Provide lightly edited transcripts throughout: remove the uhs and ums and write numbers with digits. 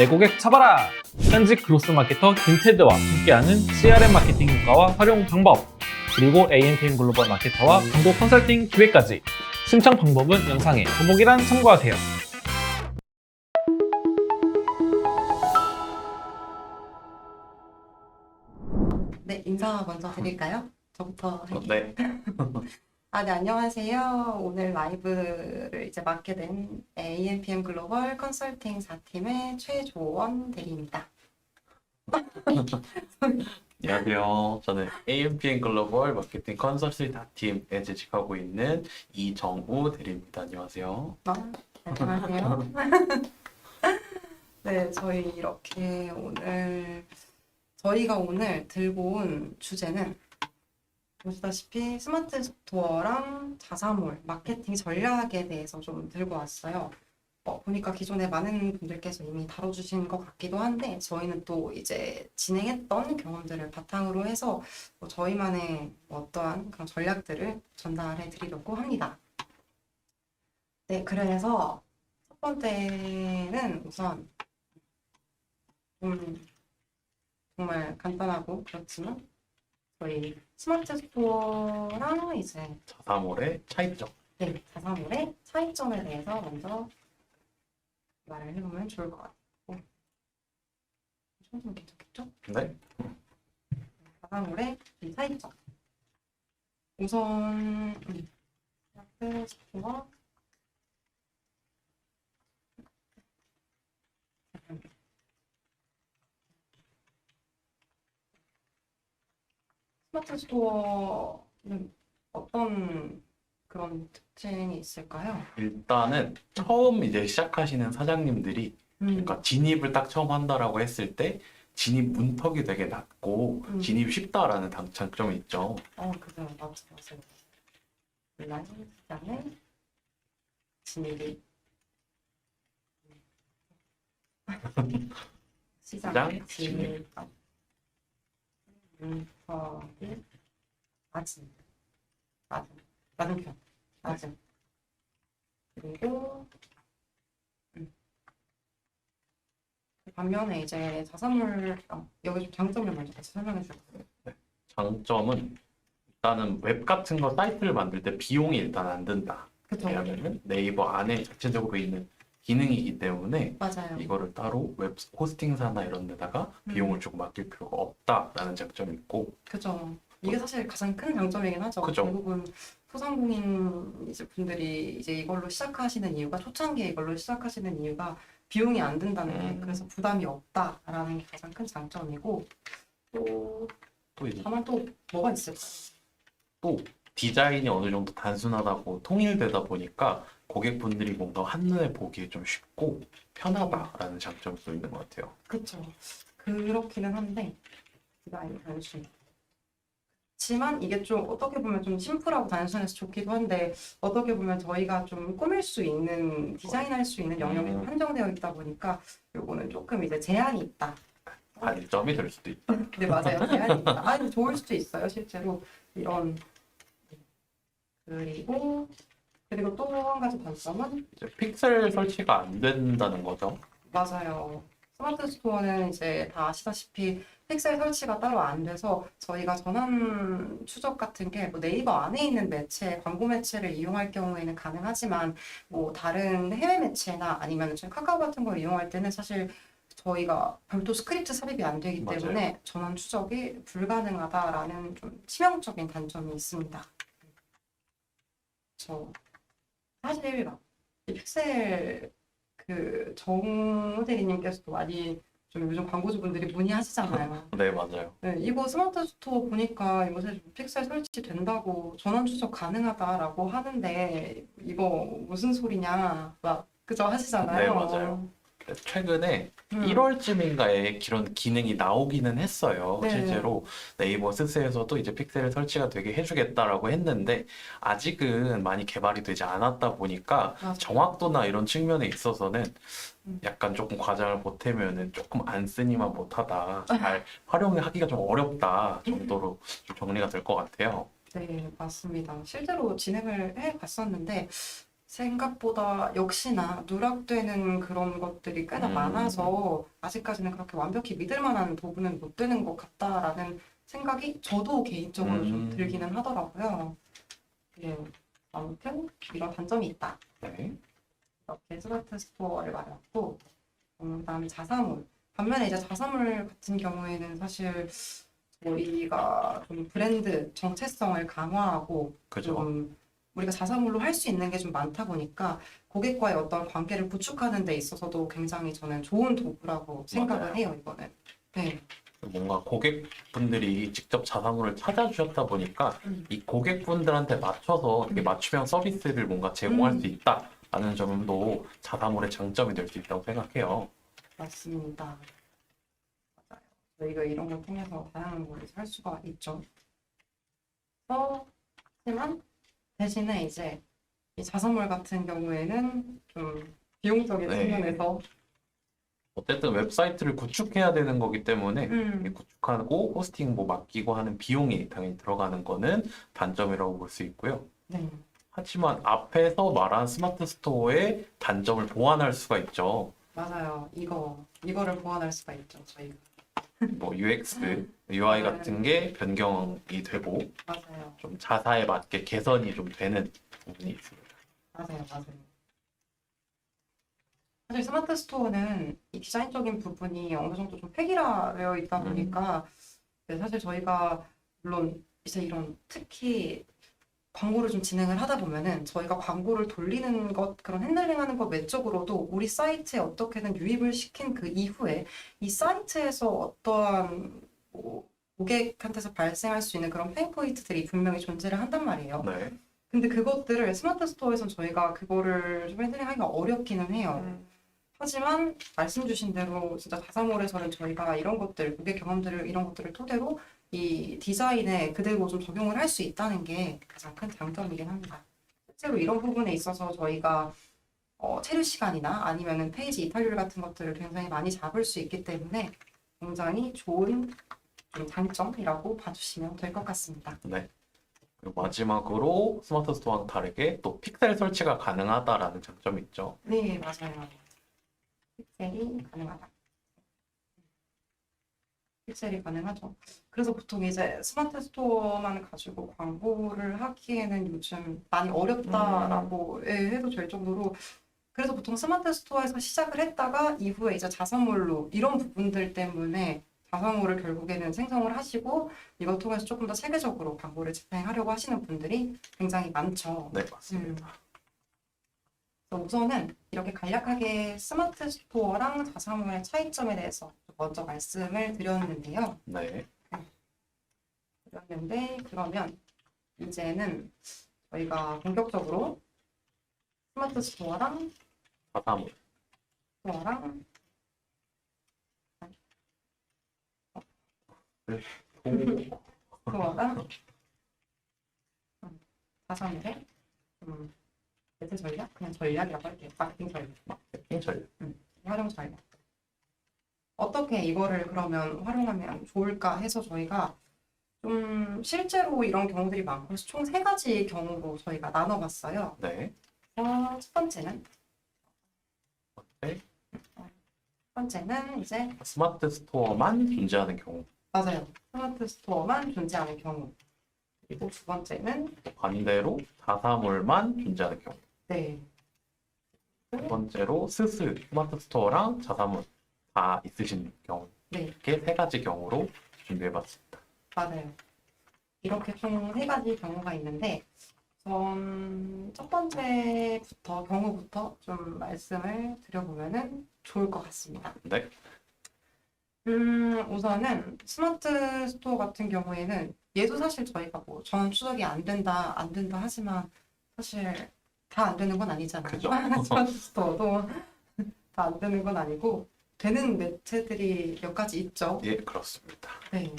내 고객 잡아라! 현직 그로스 마케터 김테드와 함께하는 CRM 마케팅 효과와 활용 방법, 그리고 AMPM 글로벌 마케터와 광고 컨설팅 기획까지. 신청 방법은 영상의 더보기란 참고하세요. 네, 인사 먼저 드릴까요? 저부터 할게요. 네. 네, 안녕하세요. 오늘 라이브를 이제 맡게 된 AMPM 글로벌 컨설팅 4팀의 최조원 대리입니다. 안녕하세요. 저는 AMPM 글로벌 마케팅 컨설팅 팀에 재직하고 있는 이정우 대리입니다. 안녕하세요. 안녕하세요. 네, 저희가 오늘 들고 온 주제는 보시다시피 스마트 스토어랑 자사몰, 마케팅 전략에 대해서 좀 들고 왔어요. 보니까 기존에 많은 분들께서 이미 다뤄주신 것 같기도 한데 저희는 또 이제 진행했던 경험들을 바탕으로 해서 저희만의 어떠한 그런 전략들을 전달해 드리려고 합니다. 네, 그래서 첫 번째는 우선 정말 간단하고 그렇지만 저희 스마트 스토어랑 이제 자사몰의 차이점. 네, 자사몰의 차이점에 대해서 먼저 말을 해보면 좋을 것 같고, 좀 괜찮겠죠? 네. 자사몰의 이 차이점. 우선 스마트 스토어 스마트 스토어는 어떤 그런 특징이 있을까요? 일단은 처음 이제 시작하시는 사장님들이 그러니까 진입을 딱 처음 한다라고 했을 때 진입 문턱이 되게 낮고 진입이 쉽다라는 장점이 있죠. 그죠. 맞아요. 온라인 시장에 진입이 시장 진입 문턱이 낮은 편. 맞아. 그리고 반면에 이제 자사몰 여기 좀 장점을 먼저 같이 설명해 줄까요? 장점은 일단은 웹 같은 거 사이트를 만들 때 비용이 일단 안 든다. 그쵸. 왜냐하면 네이버 안에 자체적으로 있는 기능이기 때문에 맞아요. 이거를 따로 웹 호스팅사나 이런 데다가 비용을 조금 아낄 필요가 없다라는 장점이 있고. 그죠. 이게 사실 가장 큰 장점이긴 하죠. 그죠. 대부분 소상공인 이제 분들이 이제 이걸로 시작하시는 이유가 초창기에 이걸로 시작하시는 이유가 비용이 안 든다는 게 그래서 부담이 없다라는 게 가장 큰 장점이고 또 이제 다만 또 뭐가 있을까요? 또 디자인이 어느 정도 단순하다고 통일되다 보니까 고객분들이 뭔가 한눈에 보기에 좀 쉽고 편하다라는 장점도 있는 것 같아요. 그렇죠. 그렇기는 한데 디자인이 단순. 지만 이게 좀 어떻게 보면 좀 심플하고 단순해서 좋기도 한데 어떻게 보면 저희가 좀 꾸밀 수 있는 디자인할 수 있는 영역이 좀 한정되어 있다 보니까 요거는 조금 이제 제한이 있다. 단점이 될 수도 있다. 네, 맞아요. 제한이 있다. 근데 좋을 수도 있어요. 실제로 이런. 그리고 또 한 가지 단점은 이제 픽셀 설치가 안 된다는 거죠. 맞아요. 스마트 스토어는 이제 다 아시다시피 픽셀 설치가 따로 안 돼서 저희가 전환 추적 같은 게 뭐 네이버 안에 있는 매체, 광고 매체를 이용할 경우에는 가능하지만 뭐 다른 해외 매체나 아니면 지금 카카오 같은 걸 이용할 때는 사실 저희가 별도 스크립트 삽입이 안 되기 맞아요. 때문에 전환 추적이 불가능하다라는 좀 치명적인 단점이 있습니다. 사실 이 픽셀 정우 대리님께서도 많이 좀 요즘 광고주분들이 문의하시잖아요. 네, 맞아요. 네, 이거 스마트 스토어 보니까 이곳에 픽셀 설치된다고 전환 추적 가능하다라고 하는데 이거 무슨 소리냐 막 그저 하시잖아요. 네, 맞아요. 최근에 음. 1월쯤인가에 그런 기능이 나오기는 했어요. 네. 실제로 네이버 스스에서도 이제 픽셀 설치가 되게 해주겠다라고 했는데 아직은 많이 개발이 되지 않았다 보니까 맞아요. 정확도나 이런 측면에 있어서는 음. 약간 조금 과장을 보태면은 조금 안 쓰니만 못하다, 잘 활용하기가 좀 어렵다 정도로 좀 정리가 될 것 같아요. 네, 맞습니다. 실제로 진행을 해봤었는데 생각보다 역시나 누락되는 그런 것들이 꽤나 많아서 아직까지는 그렇게 완벽히 믿을 만한 부분은 못 되는 것 같다라는 생각이 저도 개인적으로 좀 들기는 하더라고요. 예, 아무튼 이런 단점이 있다. 네. 이렇게 스마트 스토어를 말했고, 그다음에 자사몰. 반면에 이제 자사몰 같은 경우에는 사실 저희가 좀 브랜드 정체성을 강화하고 그죠. 좀 우리가 자사몰로 할 수 있는 게 좀 많다 보니까 고객과의 어떤 관계를 구축하는 데 있어서도 굉장히 저는 좋은 도구라고 생각을 맞아요. 해요, 이거는. 네. 뭔가 고객분들이 직접 자사몰을 찾아주셨다 보니까 이 고객분들한테 맞춰서 이렇게 맞춤형 서비스를 뭔가 제공할 수 있다라는 점도 자사몰의 장점이 될 수 있다고 생각해요. 맞습니다. 맞아요. 저희가 이런 걸 통해서 다양한 걸 할 수가 있죠. 하지만 대신에 이제 이 자사몰 같은 경우에는 좀 비용적인 네. 측면에서 어쨌든 웹사이트를 구축해야 되는 거기 때문에 음, 구축하고 호스팅 뭐 맡기고 하는 비용이 당연히 들어가는 거는 단점이라고 볼 수 있고요. 네, 하지만 앞에서 말한 스마트 스토어의 단점을 보완할 수가 있죠. 맞아요. 이거를 보완할 수가 있죠, 저희가. 뭐 UX, UI 같은 게 변경이 되고 맞아요. 좀 자사에 맞게 개선이 좀 되는 부분이 있습니다. 맞아요. 사실 스마트 스토어는 이 디자인적인 부분이 어느 정도 좀 획일화되어 있다 보니까 네, 사실 저희가 물론 이제 이런 특히 광고를 좀 진행을 하다 보면은 저희가 광고를 돌리는 것, 그런 핸들링하는 것 외적으로도 우리 사이트에 어떻게든 유입을 시킨 그 이후에 이 사이트에서 어떠한 뭐 고객한테서 발생할 수 있는 그런 페인 포인트들이 분명히 존재를 한단 말이에요. 네. 근데 그것들을 스마트 스토어에선 저희가 그거를 좀 핸들링하기가 어렵기는 해요. 하지만 말씀 주신 대로 진짜 자사몰에서는 저희가 이런 것들, 고객 경험들을 이런 것들을 토대로 이 디자인에 그대로 좀 적용을 할 수 있다는 게 가장 큰 장점이긴 합니다. 실제로 이런 부분에 있어서 저희가 체류 시간이나 아니면은 페이지 이탈률 같은 것들을 굉장히 많이 잡을 수 있기 때문에 굉장히 좋은 좀 장점이라고 봐주시면 될 것 같습니다. 네. 그리고 마지막으로 스마트 스토어와는 다르게 또 픽셀 설치가 가능하다라는 장점이 있죠. 네, 맞아요. 픽셀이 가능하다. 픽셀이 가능하죠. 그래서 보통 이제 스마트 스토어만 가지고 광고를 하기에는 요즘 많이 어렵다라고 해도 될 정도로 그래서 보통 스마트 스토어에서 시작을 했다가 이후에 이제 자사몰로 이런 부분들 때문에 자사몰을 결국에는 생성을 하시고 이걸 통해서 조금 더 체계적으로 광고를 집행하려고 하시는 분들이 굉장히 많죠. 네, 맞습니다. 그래서 우선은 이렇게 간략하게 스마트 스토어랑 자사몰의 차이점에 대해서 먼저 말씀을 드렸는데요. 네. 그러면 이제는 저희가 본격적으로 스마트 스토어랑 자사몰. 스토어랑 스토어랑 자사몰의 매체 전략? 그냥 전략이라고 할게요. 마케팅 전략. 마케팅 전략. 활용 전략. 어떻게 이거를 그러면 활용하면 좋을까 해서 저희가 좀 실제로 이런 경우들이 많고 그래서 총 3가지 경우로 저희가 나눠봤어요. 네. 첫 번째는 네. 첫 번째는 이제 스마트 스토어만 존재하는 경우. 맞아요. 스마트 스토어만 존재하는 경우. 그리고 두 번째는 반대로 자사몰만 존재하는 경우. 네. 세 번째로 스마트 스토어랑 자사몰 다 있으신 경우. 네. 이렇게 3가지 경우로 준비해봤습니다. 맞아요. 이렇게 총 3가지 경우가 있는데 첫 번째부터 경우부터 좀 말씀을 드려보면은 좋을 것 같습니다. 네. 우선은 스마트 스토어 같은 경우에는 얘도 사실 저희가 뭐 전원 추적이 안 된다 하지만 사실 다 안 되는 건 아니잖아요. 그죠. 스마트 스토어도 다 안 되는 건 아니고 되는 매체들이 몇 가지 있죠. 예, 그렇습니다. 네.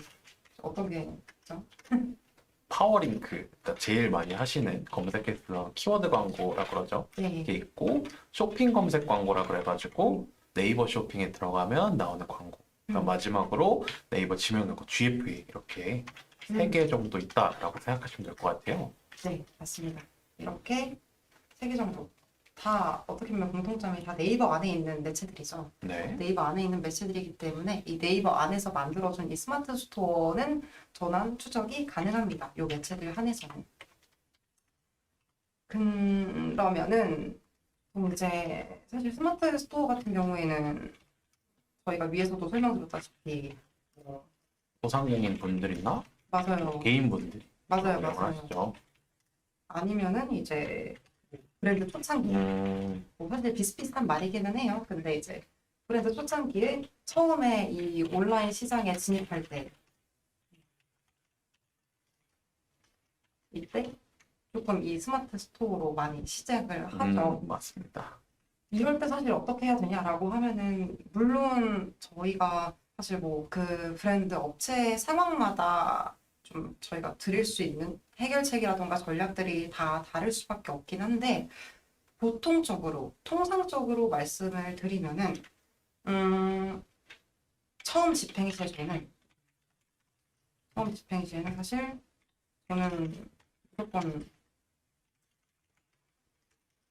어떤 게 있죠? 파워링크, 그러니까 제일 많이 하시는 검색해서 키워드 광고라 그러죠. 네. 이게 있고 쇼핑 검색 광고라 그래가지고 네이버 쇼핑에 들어가면 나오는 광고. 그다음 마지막으로 네이버 지명 광고 GFA 이렇게 3개 정도 있다라고 생각하시면 될 것 같아요. 네, 맞습니다. 이렇게 3개 정도 다 어떻게 보면 공통점이 다 네이버 안에 있는 매체들이죠. 네. 네이버 안에 있는 매체들이기 때문에 이 네이버 안에서 만들어준 이 스마트 스토어는 전환 추적이 가능합니다. 이 매체들 한해서는. 그러면은 이제 사실 스마트 스토어 같은 경우에는 저희가 위에서도 설명드렸다시피 소상공인 분들이나 맞아요. 개인분들이 맞아요. 이용을 맞아요. 하시죠. 아니면은 이제 브랜드 초창기 뭐 사실 비슷비슷한 말이기는 해요. 근데 이제 브랜드 초창기에 처음에 이 온라인 시장에 진입할 때 이때 조금 이 스마트 스토어로 많이 시작을 하죠. 맞습니다. 이럴 때 사실 어떻게 해야 되냐라고 하면은 물론 저희가 사실 뭐 그 브랜드 업체 상황마다 좀 저희가 드릴 수 있는 해결책이라던가 전략들이 다 다를 수밖에 없긴 한데 보통적으로 통상적으로 말씀을 드리면은 처음 집행 시에는 사실 저는 무조건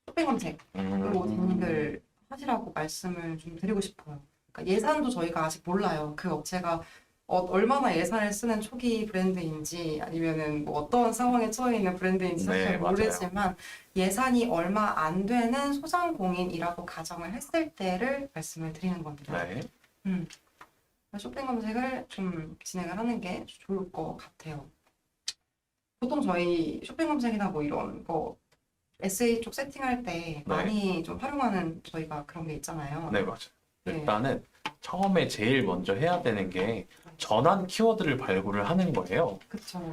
쇼핑 검색으로 진입을 하시라고 말씀을 좀 드리고 싶어요. 그러니까 예산도 저희가 아직 몰라요. 그 업체가 얼마나 예산을 쓰는 초기 브랜드인지 아니면은 뭐 어떤 상황에 처해 있는 브랜드인지 사실 네, 맞아요. 모르지만 예산이 얼마 안 되는 소상공인이라고 가정을 했을 때를 말씀을 드리는 겁니다. 네. 쇼핑 검색을 좀 진행을 하는 게 좋을 것 같아요. 보통 저희 쇼핑 검색이나 뭐 이런 거 SA 쪽 세팅할 때 많이 좀 활용하는 저희가 그런 게 있잖아요. 네, 맞아요. 네. 일단은 처음에 제일 먼저 해야 되는 게 전환 키워드를 발굴을 하는 거예요. 그쵸.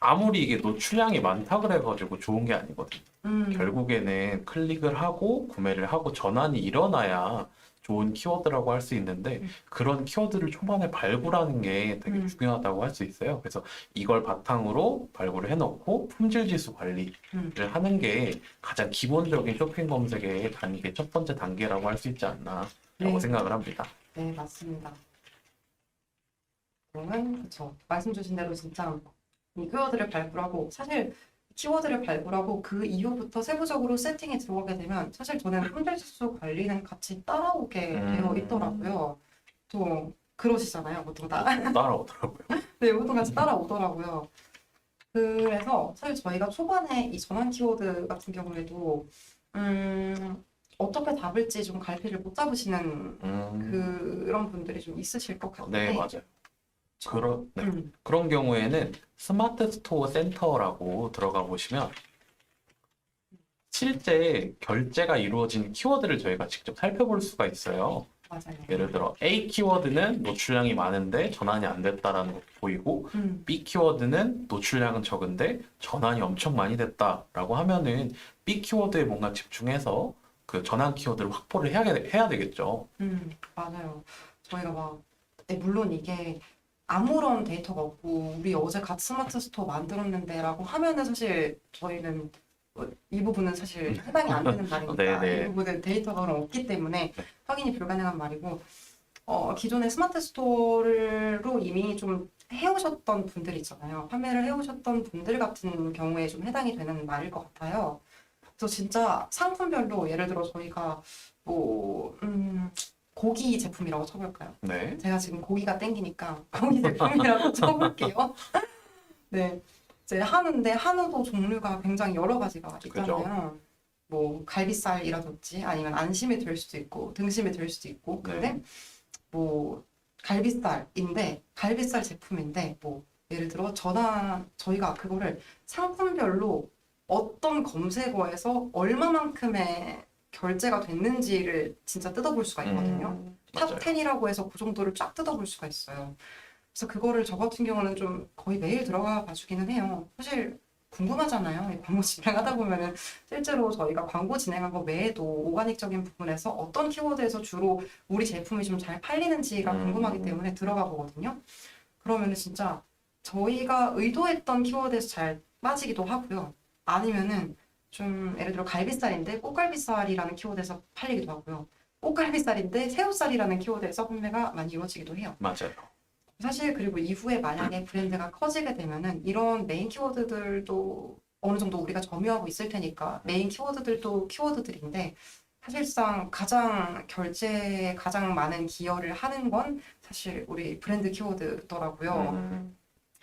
아무리 이게 노출량이 많다 그래가지고 좋은 게 아니거든요. 음, 결국에는 클릭을 하고 구매를 하고 전환이 일어나야 좋은 키워드라고 할 수 있는데 그런 키워드를 초반에 발굴하는 게 되게 중요하다고 할 수 있어요. 그래서 이걸 바탕으로 발굴을 해놓고 품질 지수 관리를 하는 게 가장 기본적인 쇼핑 검색의 단계, 첫 번째 단계라고 할 수 있지 않나라고 네. 생각을 합니다. 네, 맞습니다. 그러면 그쵸. 말씀 주신 대로 진짜 이 키워드를 발굴하고 사실 키워드를 발굴하고 그 이후부터 세부적으로 세팅에 들어가게 되면 사실 저는 품질 지수 관리는 같이 따라오게 되어 있더라고요. 또 그러시잖아요, 보통 다. 따라오더라고요. 네, 보통 같이 따라오더라고요. 그래서 사실 저희가 초반에 이 전환 키워드 같은 경우에도 어떻게 답을지 좀 갈피를 못 잡으시는 그런 분들이 좀 있으실 것 같은데 네, 맞아요. 네. 음, 그런 경우에는 스마트 스토어 센터라고 들어가 보시면 실제 결제가 이루어진 키워드를 저희가 직접 살펴볼 수가 있어요. 맞아요. 예를 들어 A 키워드는 노출량이 많은데 전환이 안 됐다라는 것도 보이고 B 키워드는 노출량은 적은데 전환이 엄청 많이 됐다라고 하면은 B 키워드에 뭔가 집중해서 그 전환 키워드를 확보를 해야 되겠죠. 맞아요. 저희가 막 물론 이게 아무런 데이터가 없고 우리 어제 갓 스마트 스토어 만들었는데라고 하면은 사실 저희는 이 부분은 사실 해당이 안 되는 말이니까 네네. 이 부분은 데이터가 그럼 없기 때문에 확인이 불가능한 말이고 기존의 스마트 스토어로 이미 좀 해오셨던 분들 있잖아요. 판매를 해오셨던 분들 같은 경우에 좀 해당이 되는 말일 것 같아요. 그래서 진짜 상품별로 예를 들어 저희가 뭐 고기 제품이라고 쳐볼까요? 네. 제가 지금 고기가 땡기니까 고기 제품이라고 쳐볼게요. 네, 이제 한우인데 한우도 종류가 굉장히 여러 가지가 있잖아요. 뭐 갈비살이라든지 아니면 안심이 될 수도 있고 등심이 될 수도 있고 근데 뭐 갈비살인데 갈비살 제품인데 뭐 예를 들어 저희가 그거를 상품별로 어떤 검색어에서 얼마만큼의 결제가 됐는지를 진짜 뜯어볼 수가 있거든요. 탑 10이라고 해서 그 정도를 쫙 뜯어볼 수가 있어요. 그래서 그거를 저 같은 경우는 좀 거의 매일 들어가 봐주기는 해요. 사실 궁금하잖아요. 이 광고 진행하다 보면은 실제로 저희가 광고 진행한 거 외에도 오가닉적인 부분에서 어떤 키워드에서 주로 우리 제품이 좀 잘 팔리는지가 궁금하기 때문에 들어가 보거든요. 그러면은 진짜 저희가 의도했던 키워드에서 잘 빠지기도 하고요. 아니면은 좀 예를 들어 갈비살인데 꽃갈비살이라는 키워드에서 팔리기도 하고요. 꽃갈비살인데 새우살이라는 키워드에서 판매가 많이 이루어지기도 해요. 맞아요. 사실 그리고 이후에 만약에 브랜드가 커지게 되면은 이런 메인 키워드들도 어느 정도 우리가 점유하고 있을 테니까 메인 키워드들도 키워드들인데 사실상 결제에 가장 많은 기여를 하는 건 사실 우리 브랜드 키워드더라고요.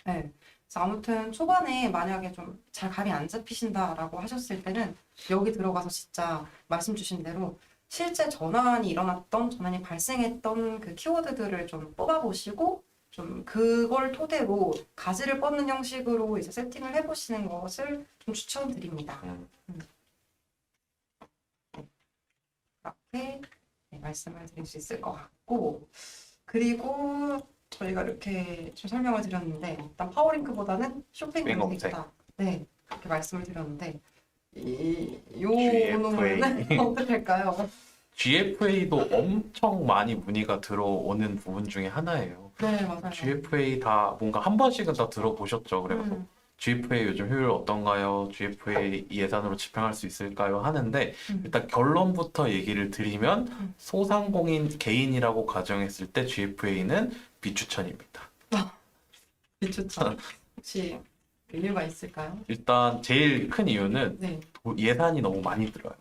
네. 그래서 아무튼 초반에 만약에 좀 잘 감이 안 잡히신다라고 하셨을 때는 여기 들어가서 진짜 말씀 주신 대로 실제 전환이 발생했던 그 키워드들을 좀 뽑아보시고 좀 그걸 토대로 가지를 뻗는 형식으로 이제 세팅을 해보시는 것을 좀 추천드립니다. 이렇게 말씀을 드릴 수 있을 것 같고, 그리고 저희가 이렇게 좀 설명을 드렸는데 일단 파워링크보다는 쇼핑 검색이다. 네, 그렇게 말씀을 드렸는데 요 부분은 어떻게 할까요? GFA도 엄청 많이 문의가 들어오는 부분 중에 하나예요. 네, 맞아요. GFA 다 뭔가 한 번씩은 다 들어보셨죠? 그래서 GFA 요즘 효율 어떤가요? GFA 예산으로 집행할 수 있을까요? 하는데 일단 결론부터 얘기를 드리면 소상공인 개인이라고 가정했을 때 GFA는 비추천입니다. 비추천. 혹시 이유가 있을까요? 일단 제일 큰 이유는 네. 예산이 너무 많이 들어요.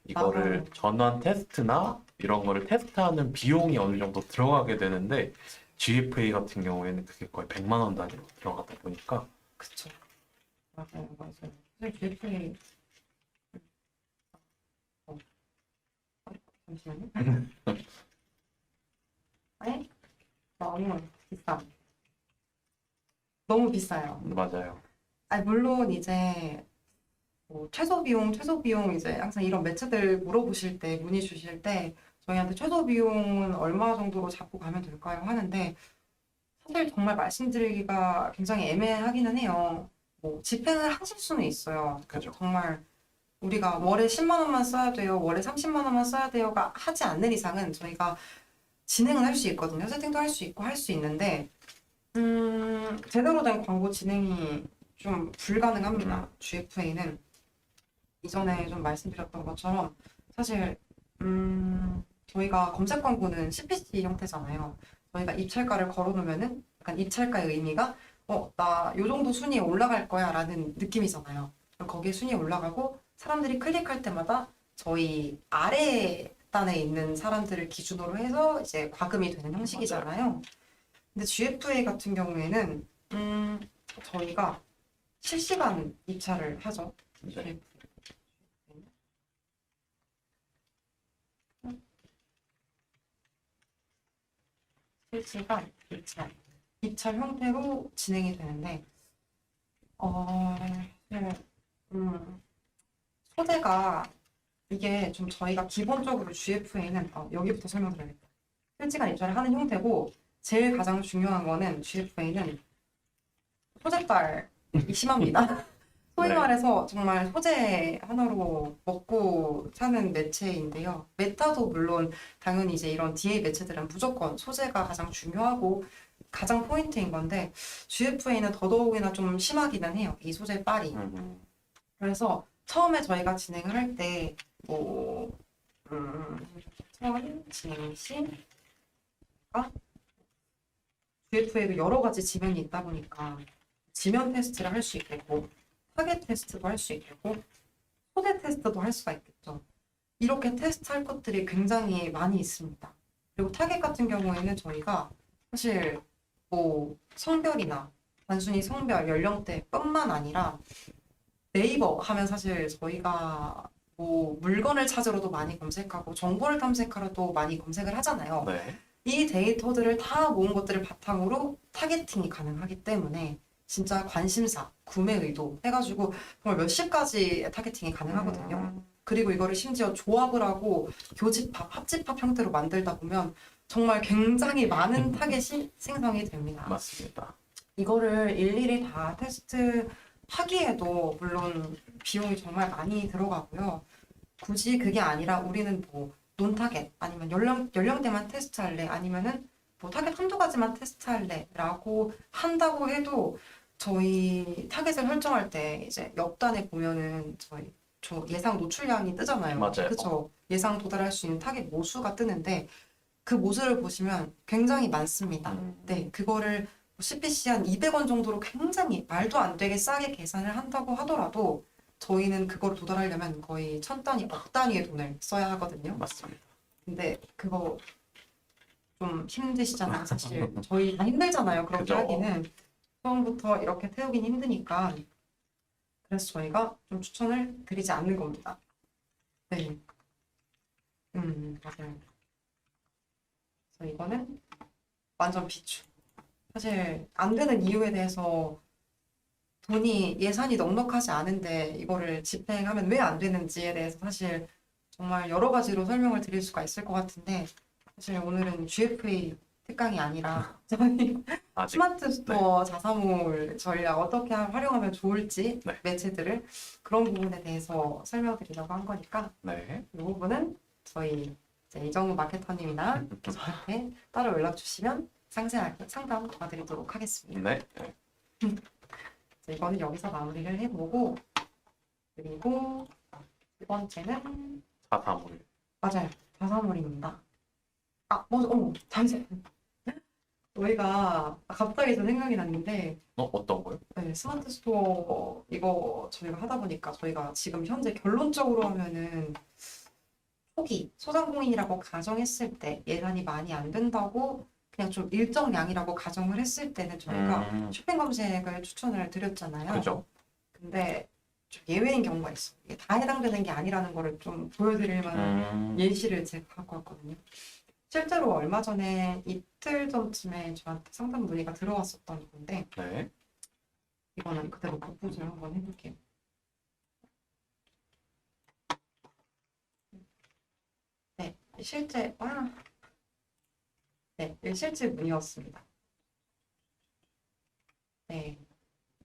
이거를 맞아요. 전환 테스트나 이런 거를 테스트하는 비용이 어느 정도 들어가게 되는데 GFA 같은 경우에는 그게 거의 100만 원 단위로 들어가다 보니까 그쵸. 맞아요. 사실 GFA 잠시만요. 아니, 너무 비싸요. 맞아요. 아니, 물론 이제 뭐 최소 비용 이제 항상 이런 매체들 물어보실 때 문의 주실 때 저희한테 최소 비용은 얼마 정도로 잡고 가면 될까요? 하는데 사실 정말 말씀드리기가 굉장히 애매하기는 해요. 뭐 집행을 하실 수는 있어요. 그죠. 정말 우리가 월에 10만 원만 써야 돼요, 월에 30만 원만 써야 돼요가 하지 않는 이상은 저희가 진행은 할 수 있거든요. 세팅도 할 수 있고 할 수 있는데 제대로 된 광고 진행이 좀 불가능합니다. GFA는 이전에 좀 말씀드렸던 것처럼 사실 저희가 검색 광고는 CPC 형태잖아요. 저희가 입찰가를 걸어놓으면은 약간 입찰가의 의미가 나 요 정도 순위에 올라갈 거야 라는 느낌이잖아요. 그럼 거기에 순위에 올라가고 사람들이 클릭할 때마다 저희 아래 단에 있는 사람들을 기준으로 해서 이제 과금이 되는 형식이잖아요. 근데 GFA 같은 경우에는 저희가 실시간 입찰을 하죠. 네. 실시간 입찰 형태로 진행이 되는데 네, 소재가 이게 좀 저희가 기본적으로 GFA는 여기부터 설명드려야겠다. 실시간 입찰을 하는 형태고 제일 가장 중요한 거는 GFA는 소재빨이 심합니다. 소위 네. 말해서 정말 소재 하나로 먹고 사는 매체인데요. 메타도 물론 당연히 이제 이런 DA 매체들은 무조건 소재가 가장 중요하고 가장 포인트인 건데 GFA는 더더욱이나 좀 심하기는 해요. 이 소재 빨이. 그래서 처음에 저희가 진행을 할 때 처음 진행 시 GFA도 여러 가지 지면이 있다 보니까 지면 테스트를 할 수 있겠고 타겟 테스트도 할 수 있겠고 소재 테스트도 할 수가 있겠죠. 이렇게 테스트할 것들이 굉장히 많이 있습니다. 그리고 타겟 같은 경우에는 저희가 사실 뭐 성별이나 단순히 성별, 연령대뿐만 아니라 네이버 하면 사실 저희가 뭐 물건을 찾으러도 많이 검색하고 정보를 탐색하러도 많이 검색을 하잖아요. 네. 이 데이터들을 다 모은 것들을 바탕으로 타겟팅이 가능하기 때문에 진짜 관심사, 구매 의도 해가지고 정말 몇십 가지 타겟팅이 가능하거든요. 그리고 이거를 심지어 조합을 하고 교집합, 합집합 형태로 만들다 보면 정말 굉장히 많은 타겟이 생성이 됩니다. 맞습니다. 이거를 일일이 다 테스트하기에도 물론 비용이 정말 많이 들어가고요. 굳이 그게 아니라 우리는 뭐 논타겟 아니면 연령대만 테스트할래 아니면은 뭐 타겟 한두 가지만 테스트할래라고 한다고 해도 저희 타겟을 설정할 때 이제 옆단에 보면은 저 예상 노출량이 뜨잖아요. 맞아요. 그쵸? 예상 도달할 수 있는 타겟 모수가 뜨는데 그 모수를 보시면 굉장히 많습니다. 네, 그거를 CPC 한 200원 정도로 굉장히 말도 안 되게 싸게 계산을 한다고 하더라도 저희는 그걸 도달하려면 거의 천 단위, 억 단위의 돈을 써야 하거든요. 맞습니다. 근데 그거 좀 힘드시잖아요, 사실. 저희 다 힘들잖아요, 그렇게 그죠. 하기는. 처음부터 이렇게 태우긴 힘드니까. 그래서 저희가 좀 추천을 드리지 않는 겁니다. 네. 맞아요. 그래서 이거는 완전 비추. 사실 안 되는 이유에 대해서 돈이 예산이 넉넉하지 않은데 이거를 집행하면 왜 안 되는지에 대해서 사실 정말 여러 가지로 설명을 드릴 수가 있을 것 같은데 사실 오늘은 GFA 특강이 아니라 저희 아직 스마트 스토어 자사몰 전략 어떻게 활용하면 좋을지 네. 매체들을 그런 부분에 대해서 설명드리려고 한 거니까 네. 이 부분은 저희 이제 이정우 마케터님이나 저한테 따로 연락 주시면 상세하게 상담 도와드리도록 하겠습니다. 네. 이거는 여기서 마무리를 해보고 그리고 두 번째는 자사몰. 맞아요. 자사몰입니다. 아, 맞아. 어머, 잠시만. 저희가 갑자기 저 생각이 났는데 어떤 거요? 네, 스마트 스토어 이거 저희가 하다 보니까 저희가 지금 현재 결론적으로 하면은 초기 소상공인이라고 가정했을 때 예산이 많이 안 된다고 그냥 좀 일정량이라고 가정을 했을 때는 저희가 쇼핑 검색을 추천을 드렸잖아요. 그죠. 근데 좀 예외인 경우가 있어. 이게 다 해당되는 게 아니라는 거를 좀 보여드릴 만한 예시를 제가 갖고 왔거든요. 실제로 얼마 전에 이틀 전쯤에 저한테 상담 문의가 들어왔었던 건데 네. 이거는 그대로 propose를 한번 해볼게요. 네, 실제 문의였습니다. 네,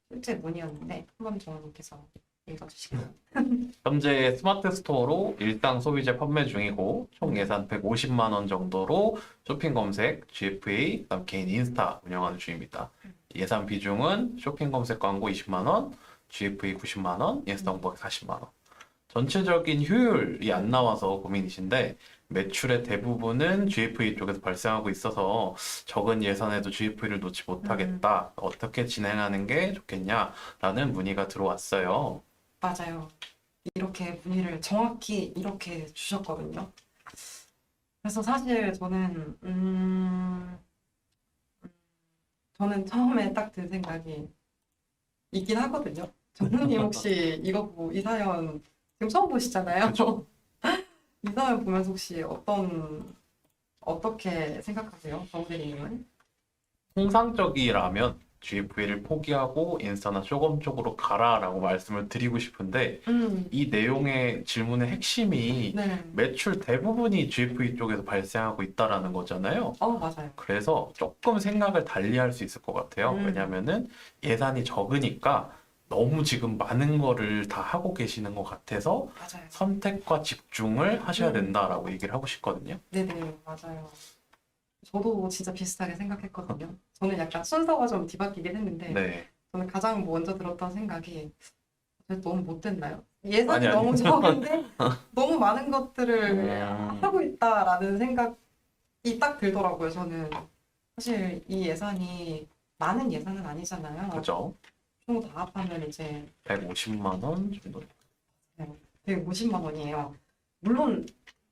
실제 문의였는데 한번 정원님께서 읽어주시겠어요? 현재 스마트 스토어로 일당 소비재 판매 중이고 총 예산 150만 원 정도로 쇼핑 검색, GFA, 그다음 개인 인스타 운영하는 중입니다. 예산 비중은 쇼핑 검색 광고 20만 원, GFA 90만 원, 인스타 홍보 40만 원. 전체적인 효율이 안 나와서 고민이신데 매출의 대부분은 GFA 쪽에서 발생하고 있어서 적은 예산에도 GFA를 놓지 못하겠다. 어떻게 진행하는 게 좋겠냐라는 문의가 들어왔어요. 맞아요. 이렇게 문의를 정확히 이렇게 주셨거든요. 그래서 사실 저는 처음에 딱 든 생각이 있긴 하거든요. 정우님 혹시 이거 보고 이 사연 지금 처음 보시잖아요. 그쵸. 이 사연 보면서 혹시 어떻게 생각하세요? 정대리님은? 통상적이라면 GFA를 포기하고 인스타나 쇼검 쪽으로 가라라고 말씀을 드리고 싶은데 이 내용의 질문의 핵심이 네. 매출 대부분이 GFA 쪽에서 발생하고 있다라는 거잖아요. 맞아요. 그래서 조금 생각을 달리 할 수 있을 것 같아요. 왜냐면은 예산이 적으니까 너무 지금 많은 거를 다 하고 계시는 것 같아서 맞아요. 선택과 집중을 하셔야 된다라고 얘기를 하고 싶거든요. 네네, 맞아요. 저도 진짜 비슷하게 생각했거든요. 저는 약간 순서가 좀 뒤바뀌긴 했는데 네. 저는 가장 먼저 들었던 생각이 너무 못됐나요? 예산이 아니. 너무 적은데 너무 많은 것들을 하고 있다라는 생각이 딱 들더라고요. 저는 사실 이 예산이 많은 예산은 아니잖아요. 그죠? 총 다 합하면 이제 150만 원 정도. 150만 원이에요. 물론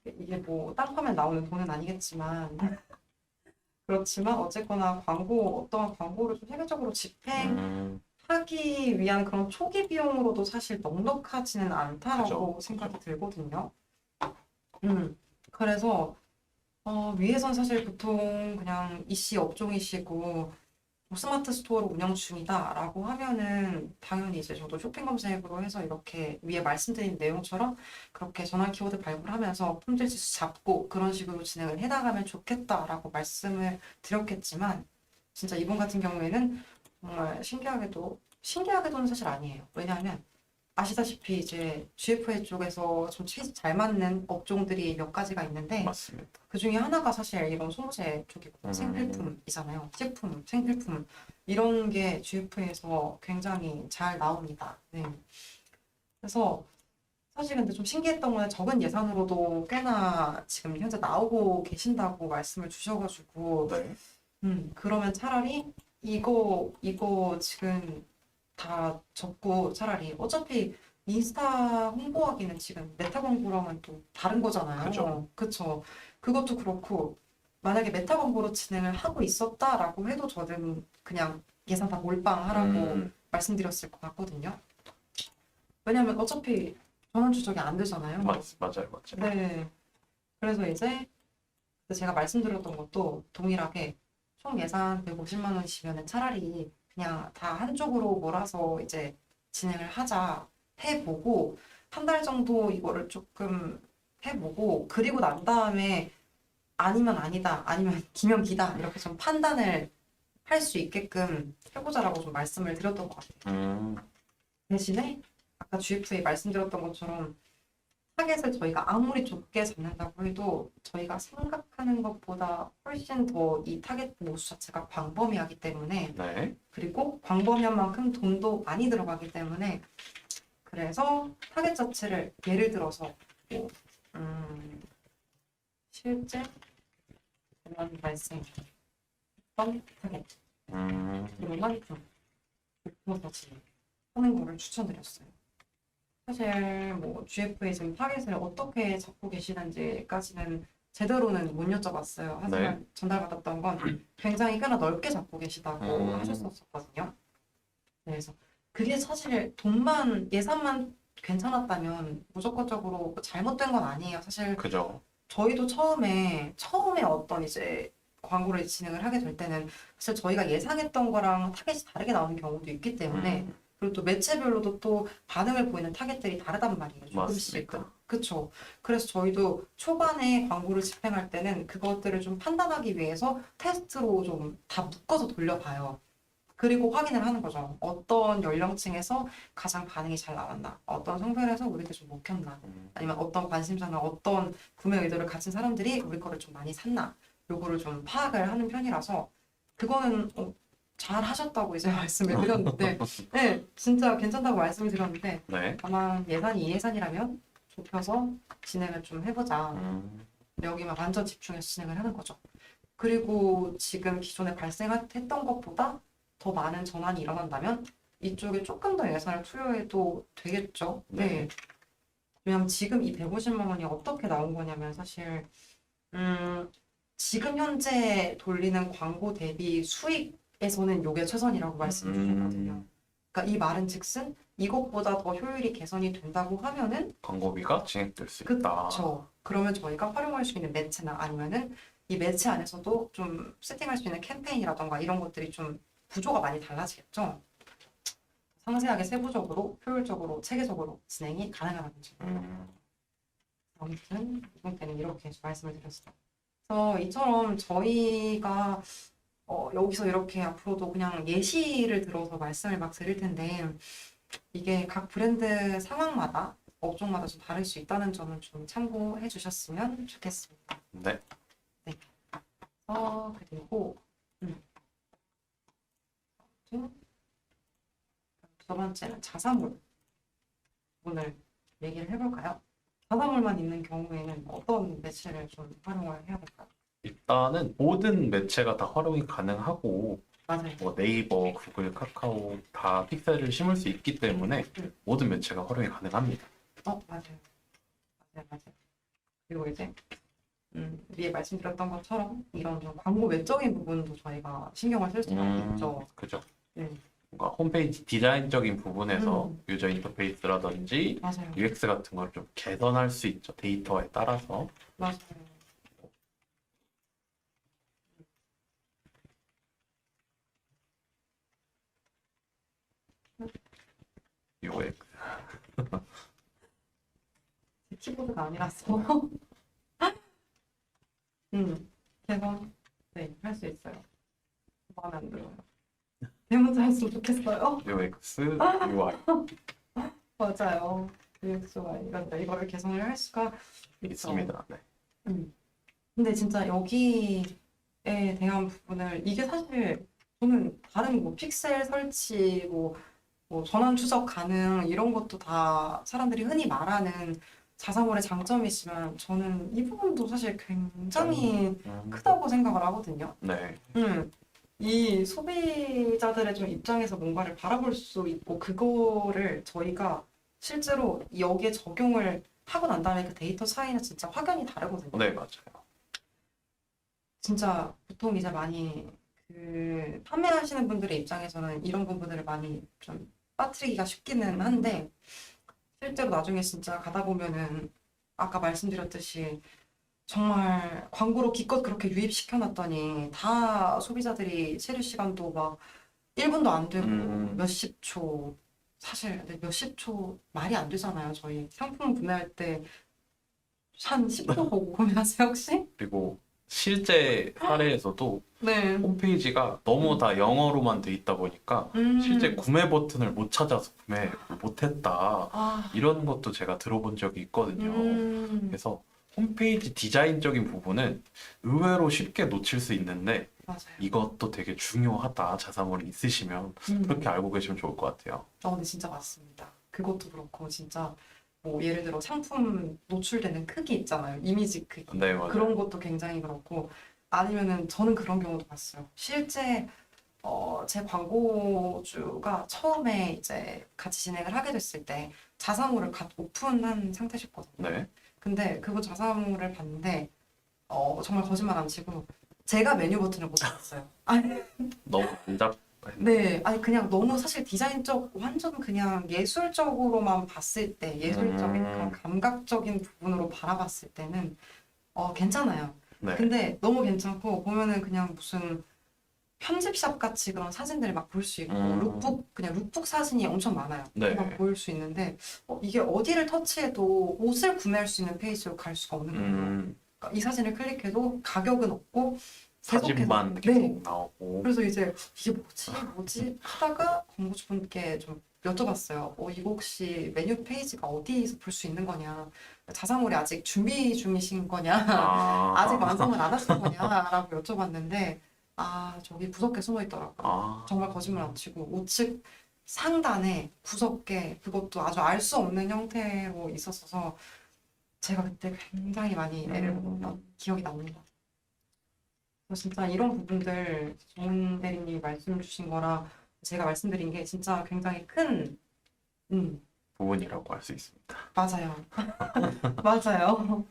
이게 뭐 딱 하면 나오는 돈은 아니겠지만 그렇지만 어쨌거나 어떠한 광고를 좀 세계적으로 집행하기 위한 그런 초기 비용으로도 사실 넉넉하지는 않다라고 그죠. 생각이 들거든요. 그래서 위에선 사실 보통 그냥 이씨 업종이시고 뭐 스마트 스토어를 운영 중이다라고 하면은 당연히 이제 저도 쇼핑 검색으로 해서 이렇게 위에 말씀드린 내용처럼 그렇게 전환 키워드 발굴하면서 품질 지수 잡고 그런 식으로 진행을 해나가면 좋겠다라고 말씀을 드렸겠지만 진짜 이분 같은 경우에는 정말 신기하게도는 사실 아니에요. 왜냐하면 아시다시피 이제 GFA 쪽에서 좀 잘 맞는 업종들이 몇 가지가 있는데 맞습니다. 그 중에 하나가 사실 이런 소재 쪽이고 생필품이잖아요. 식품, 생필품 이런 게 GF에서 굉장히 잘 나옵니다. 네. 그래서 사실 근데 좀 신기했던 거는 적은 예산으로도 꽤나 지금 현재 나오고 계신다고 말씀을 주셔가지고 네. 그러면 차라리 이거 지금 다 접고 차라리 어차피 인스타 홍보하기는 지금 메타 광고랑은 또 다른 거잖아요. 그죠. 그쵸. 그것도 그렇고 만약에 메타 광고로 진행을 하고 있었다라고 해도 저는 그냥 예산 다 몰빵하라고 말씀드렸을 것 같거든요. 왜냐면 어차피 전원 추적이 안 되잖아요. 맞아요. 네. 그래서 이제 제가 말씀드렸던 것도 동일하게 총 예산 150만 원이시면 차라리 그냥 다 한쪽으로 몰아서 이제 진행을 하자 해보고 한 달 정도 이거를 조금 해보고 그리고 난 다음에 아니면 아니다 아니면 기면 기다 이렇게 좀 판단을 할 수 있게끔 해보자라고 좀 말씀을 드렸던 것 같아요. 대신에 아까 GFA 말씀드렸던 것처럼 타겟을 저희가 아무리 좁게 잡는다고 해도 저희가 생각하는 것보다 훨씬 더 이 타겟 모수 자체가 광범위하기 때문에 네. 그리고 광범위한 만큼 돈도 많이 들어가기 때문에 그래서 타겟 자체를 예를 들어서 뭐, 실제 대만 발생 어떤 타겟 이런 목표서 진행하는 거를 추천드렸어요. 사실 뭐 GFA 지금 타겟을 어떻게 잡고 계시는지까지는 제대로는 못 여쭤봤어요. 하지만 전달받았던 건 굉장히 꽤나 넓게 잡고 계시다고 하셨었거든요. 그래서 그게 사실 돈만 예산만 괜찮았다면 무조건적으로 잘못된 건 아니에요. 사실 그죠. 저희도 처음에 어떤 이제 광고를 진행을 하게 될 때는 사실 저희가 예상했던 거랑 타겟이 다르게 나오는 경우도 있기 때문에 그리고 또 매체별로도 또 반응을 보이는 타겟들이 다르단 말이에요. 조금씩. 맞습니다. 그쵸. 그래서 저희도 초반에 광고를 집행할 때는 그것들을 좀 판단하기 위해서 테스트로 좀 다 묶어서 돌려봐요. 그리고 확인을 하는 거죠. 어떤 연령층에서 가장 반응이 잘 나왔나, 어떤 성별에서 우리가 좀 먹혔나, 아니면 어떤 관심사나 어떤 구매 의도를 가진 사람들이 우리 거를 좀 많이 샀나, 요거를 좀 파악을 하는 편이라서 그거는 잘 하셨다고 이제 말씀을 드렸는데, 네, 진짜 괜찮다고 말씀을 드렸는데, 네. 다만 예산이 이 예산이라면 좁혀서 진행을 좀 해보자. 여기만 완전 집중해서 진행을 하는 거죠. 그리고 지금 기존에 발생했던 것보다 더 많은 전환이 일어난다면 이쪽에 조금 더 예산을 투여해도 되겠죠. 네. 왜냐면 지금 이 150만 원이 어떻게 나온 거냐면 사실 지금 현재 돌리는 광고 대비 수익에서는 이게 최선이라고 말씀드렸거든요. 그러니까 이 말은 즉슨 이것보다 더 효율이 개선이 된다고 하면은 광고비가 진행될 수 있다. 그렇죠. 그러면 저희가 활용할 수 있는 매체나 아니면은 이 매체 안에서도 좀 세팅할 수 있는 캠페인이라던가 이런 것들이 좀 구조가 많이 달라지겠죠. 상세하게 세부적으로 효율적으로 체계적으로 진행이 가능하다는 점. 아무튼 이번 때는 이렇게 말씀을 드렸어요. 그래서 이처럼 저희가 여기서 이렇게 앞으로도 그냥 예시를 들어서 말씀을 막 드릴 텐데 이게 각 브랜드 상황마다 업종마다 좀 다를 수 있다는 점을 좀 참고해 주셨으면 좋겠습니다. 네. 그리고 두 번째는 자사몰. 오늘 얘기를 해볼까요? 자사몰만 있는 경우에는 어떤 매체를 좀 활용을 해야 될까요? 일단은 모든 매체가 다 활용이 가능하고 맞아요. 뭐 네이버, 구글, 카카오 다 픽셀을 심을 수 있기 때문에 모든 매체가 활용이 가능합니다. 맞아요. 그리고 이제 위에 말씀드렸던 것처럼 이런 좀 광고 외적인 부분도 저희가 신경을 쓸 수가 있죠. 그죠. 네. 뭔가 홈페이지 디자인적인 부분에서 유저 인터페이스라든지 맞아요. UX 같은 걸 좀 개선할 수 있죠. 데이터에 따라서. 맞아요. UX. 제 키보드가 아니라서 개선 할 수 있어요. 마음에 안 들어요. 대문자 했으면 좋겠어요. UX, UI 맞아요. UX와 이거를 개선을 할 수가 있죠. 있습니다. 네. 근데 진짜 여기에 대한 부분을 이게 사실 저는 다른 뭐 픽셀 설치 뭐 전원 추적 가능 이런 것도 다 사람들이 흔히 말하는 자사몰의 장점이지만 저는 이 부분도 사실 굉장히 크다고 생각을 하거든요. 네. 이 소비자들의 좀 입장에서 뭔가를 바라볼 수 있고 그거를 저희가 실제로 여기에 적용을 하고 난 다음에 그 데이터 차이는 진짜 확연히 다르거든요. 네, 맞아요. 진짜 보통 이제 많이 그 판매하시는 분들의 입장에서는 이런 부분들을 많이 좀 빠뜨리기가 쉽기는 한데 실제로 나중에 진짜 가다 보면은 아까 말씀드렸듯이 정말 광고로 기껏 그렇게 유입시켜놨더니 다 소비자들이 체류 시간도 막 1분도 안 되고 몇십 초 사실 근데 몇십 초 말이 안 되잖아요. 저희 상품 구매할 때 한 10초 보고 구매하세요 혹시? 그리고 실제 사례에서도 네. 홈페이지가 너무 다 영어로만 돼 있다 보니까 실제 구매 버튼을 못 찾아서 구매 못했다. 아, 이런 것도 제가 들어본 적이 있거든요. 그래서 홈페이지 디자인적인 부분은 의외로 쉽게 놓칠 수 있는데 맞아요. 이것도 되게 중요하다. 자사몰이 있으시면 그렇게 알고 계시면 좋을 것 같아요. 근데 진짜 맞습니다. 그것도 그렇고 진짜 뭐 예를 들어 상품 노출되는 크기 있잖아요. 이미지 크기. 네, 맞아요. 그런 것도 굉장히 그렇고 아니면은 저는 그런 경우도 봤어요. 실제 제 광고주가 처음에 이제 같이 진행을 하게 됐을 때 자사몰을 갓 오픈한 상태셨거든요. 네. 근데 그거 자사몰을 봤는데 정말 거짓말 안 치고 제가 메뉴 버튼을 못 찾았어요. 아니, 너무 복잡. 네, 아니 그냥 너무 사실 디자인적 완전 그냥 예술적으로만 봤을 때 예술적인 그런 감각적인 부분으로 바라봤을 때는 괜찮아요. 네. 근데 너무 괜찮고 보면은 그냥 무슨 편집샵 같이 그런 사진들을 막 볼 수 있고 룩북 그냥 룩북 사진이 엄청 많아요. 네. 막 보일 수 있는데 이게 어디를 터치해도 옷을 구매할 수 있는 페이지로 갈 수가 없는 거예요. 그러니까 이 사진을 클릭해도 가격은 없고 사진만 계속해서- 계속 네. 나오고. 그래서 이제 이게 뭐지 하다가 광고주분께 좀 여쭤봤어요. 이거 혹시 메뉴 페이지가 어디서 볼 수 있는 거냐? 자사몰이 아직 준비 중이신 거냐? 아직 완성을 안 하신 거냐라고 여쭤봤는데 저기 구석에 숨어 있더라고요. 정말 거짓말 안 치고 우측 상단에 구석에 그것도 아주 알 수 없는 형태로 있었어서 제가 그때 굉장히 많이 애를 먹었던 기억이 납니다. 그래서 진짜 이런 부분들 정 대리님이 말씀 주신 거라 제가 말씀드린 게 진짜 굉장히 큰 부분이라고 할 수 있습니다. 맞아요. 맞아요.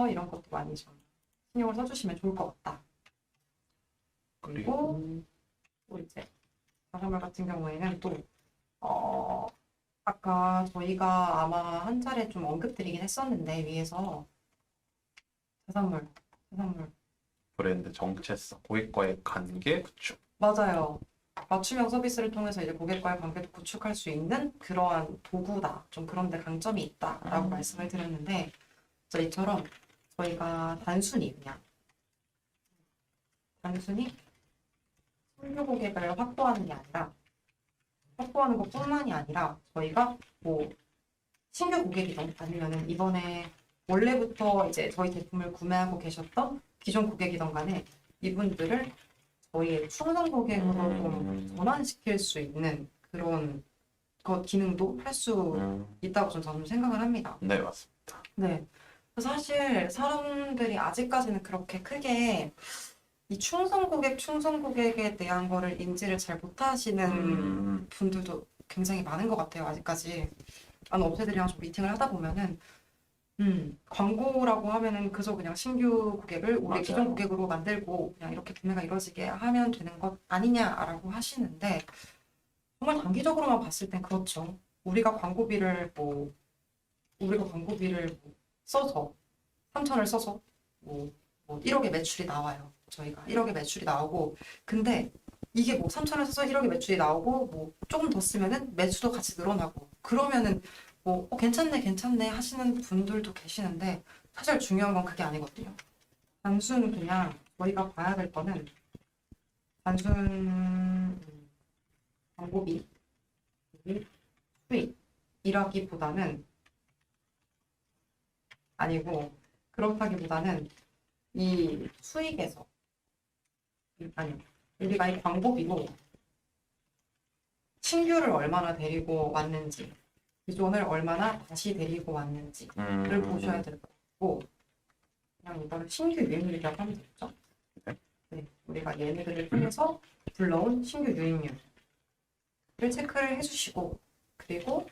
이런 것도 많이 좀 신경을 써주시면 좋을 것 같다. 그리고 또 이제 자사몰 같은 경우에는 또 아까 저희가 아마 한 차례 좀 언급드리긴 했었는데 위에서 자사몰 브랜드 정체성, 고객과의 관계 구축. 맞아요. 맞춤형 서비스를 통해서 이제 고객과의 관계도 구축할 수 있는 그러한 도구다. 좀 그런 데 강점이 있다라고 말씀을 드렸는데 이처럼 저희가 단순히 신규 고객을 확보하는 게 아니라 확보하는 것뿐만이 아니라 저희가 뭐 신규 고객이든 아니면은 이번에 원래부터 이제 저희 제품을 구매하고 계셨던 기존 고객이든 간에 이분들을 저희의 충성 고객으로 좀 전환시킬 수 있는 그런 기능도 할 수 있다고 저는 생각을 합니다. 네, 맞습니다. 네. 사실 사람들이 아직까지는 그렇게 크게 이 충성 고객에 대한 거를 인지를 잘 못하시는 분들도 굉장히 많은 것 같아요. 아직까지. 많은 업체들이랑 좀 미팅을 하다 보면은 광고라고 하면은 그저 그냥 신규 고객을 우리 맞아요. 기존 고객으로 만들고 그냥 이렇게 구매가 이루어지게 하면 되는 것 아니냐라고 하시는데 정말 단기적으로만 봤을 땐 그렇죠. 우리가 광고비를 써서 3천을 써서 뭐 1억의 매출이 나와요. 저희가 1억의 매출이 나오고 근데 이게 3천을 써서 1억의 매출이 나오고 조금 더 쓰면은 매출도 같이 늘어나고 그러면은 괜찮네 하시는 분들도 계시는데 사실 중요한 건 그게 아니거든요. 단순 그냥 저희가 봐야 될 거는 단순 광고비 수익이라기보다는 아니고 그렇다기보다는 이 수익에서 우리가 이 광고비로 신규를 얼마나 데리고 왔는지 기존을 얼마나 다시 데리고 왔는지를 보셔야 될 것 같고 그냥 이거를 신규 유입률이라고 하면 되겠죠? 네. 우리가 얘네들을 통해서 불러온 신규 유입률을 체크를 해주시고, 그리고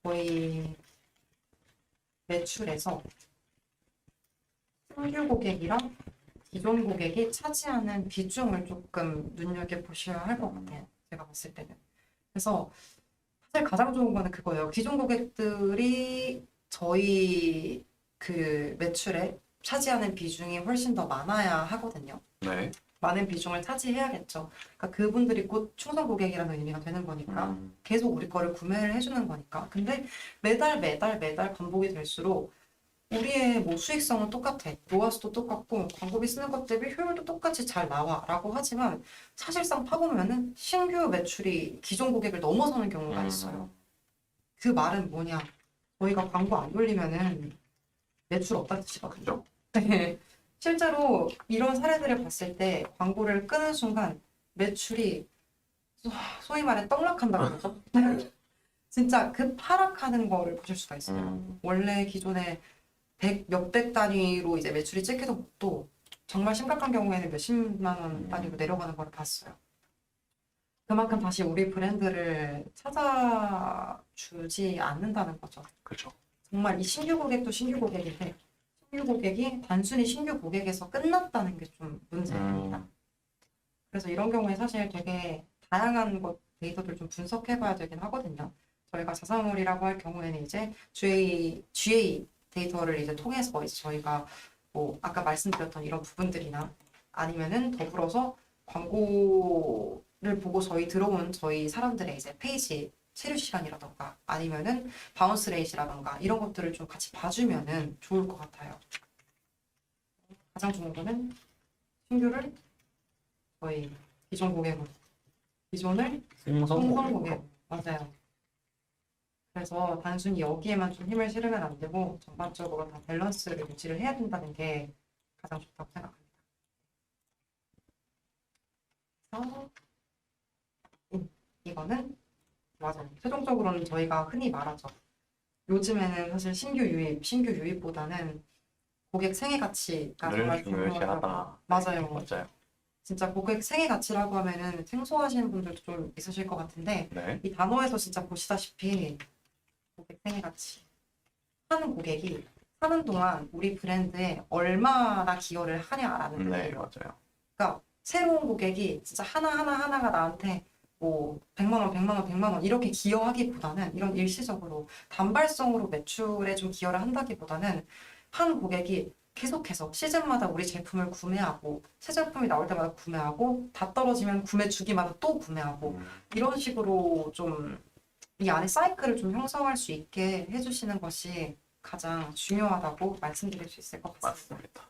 저희 매출에서 신규 고객이랑 기존 고객이 차지하는 비중을 조금 눈여겨보셔야 할 것 같아요. 제가 봤을 때는. 그래서 사실 가장 좋은 거는 그거예요. 기존 고객들이 저희 그 매출에 차지하는 비중이 훨씬 더 많아야 하거든요. 네. 많은 비중을 차지해야겠죠. 그러니까 그분들이 곧 충성 고객이라는 의미가 되는 거니까 계속 우리 거를 구매를 해주는 거니까. 근데 매달 반복이 될수록 우리의 뭐 수익성은 똑같아. 로아스도 똑같고 광고비 쓰는 것 대비 효율도 똑같이 잘 나와라고 하지만 사실상 파보면은 신규 매출이 기존 고객을 넘어서는 경우가 있어요. 그 말은 뭐냐? 저희가 광고 안 돌리면은 매출 없다는 뜻이거든요. 네. 실제로 이런 사례들을 봤을 때 광고를 끄는 순간 매출이 소위 말해 떡락한다고 그러죠. 진짜 급하락하는 거를 보실 수가 있어요. 원래 기존에 몇백 단위로 이제 매출이 찍히던 것도 정말 심각한 경우에는 몇십만 원 단위로 내려가는 걸 봤어요. 그만큼 다시 우리 브랜드를 찾아주지 않는다는 거죠. 그렇죠. 정말 이 신규 고객도 신규 고객인데 신규 고객이 단순히 신규 고객에서 끝났다는 게 좀 문제입니다. 그래서 이런 경우에 사실 되게 다양한 데이터들 좀 분석해봐야 되긴 하거든요. 저희가 자사몰이라고 할 경우에는 이제 GA 데이터를 이제 통해서 이제 저희가 뭐 아까 말씀드렸던 이런 부분들이나 아니면은 더불어서 광고를 보고 들어온 저희 사람들의 이제 페이지 체류 시간이라던가 아니면은 바운스 레이트라던가 이런 것들을 좀 같이 봐주면은 좋을 것 같아요. 가장 좋은 거는 신규를 저희 기존 고객으로, 기존을 생성 성공 고객. 맞아요. 그래서 단순히 여기에만 좀 힘을 실으면 안 되고 전반적으로 다 밸런스를 유지를 해야 된다는 게 가장 좋다고 생각합니다. 그래서 이거는 맞아요. 최종적으로는 저희가 흔히 말하죠. 요즘에는 사실 신규 유입보다는 고객 생애 가치가 정말 중요시하다. 중요하다고. 맞아요. 맞아요. 진짜 고객 생애 가치라고 하면은 생소하시는 분들도 좀 있으실 것 같은데 네. 이 단어에서 진짜 보시다시피 고객 생애 가치 하는 고객이 사는 동안 우리 브랜드에 얼마나 기여를 하냐라는 네, 거예요. 맞아요. 그러니까 새로운 고객이 진짜 하나가 나한테 뭐 100만 원 이렇게 기여하기보다는 이런 일시적으로 단발성으로 매출에 좀 기여를 한다기보다는 한 고객이 계속해서 시즌마다 우리 제품을 구매하고 새 제품이 나올 때마다 구매하고 다 떨어지면 구매 주기마다 또 구매하고 이런 식으로 좀 이 안에 사이클을 좀 형성할 수 있게 해주시는 것이 가장 중요하다고 말씀드릴 수 있을 것 같습니다. 맞습니다.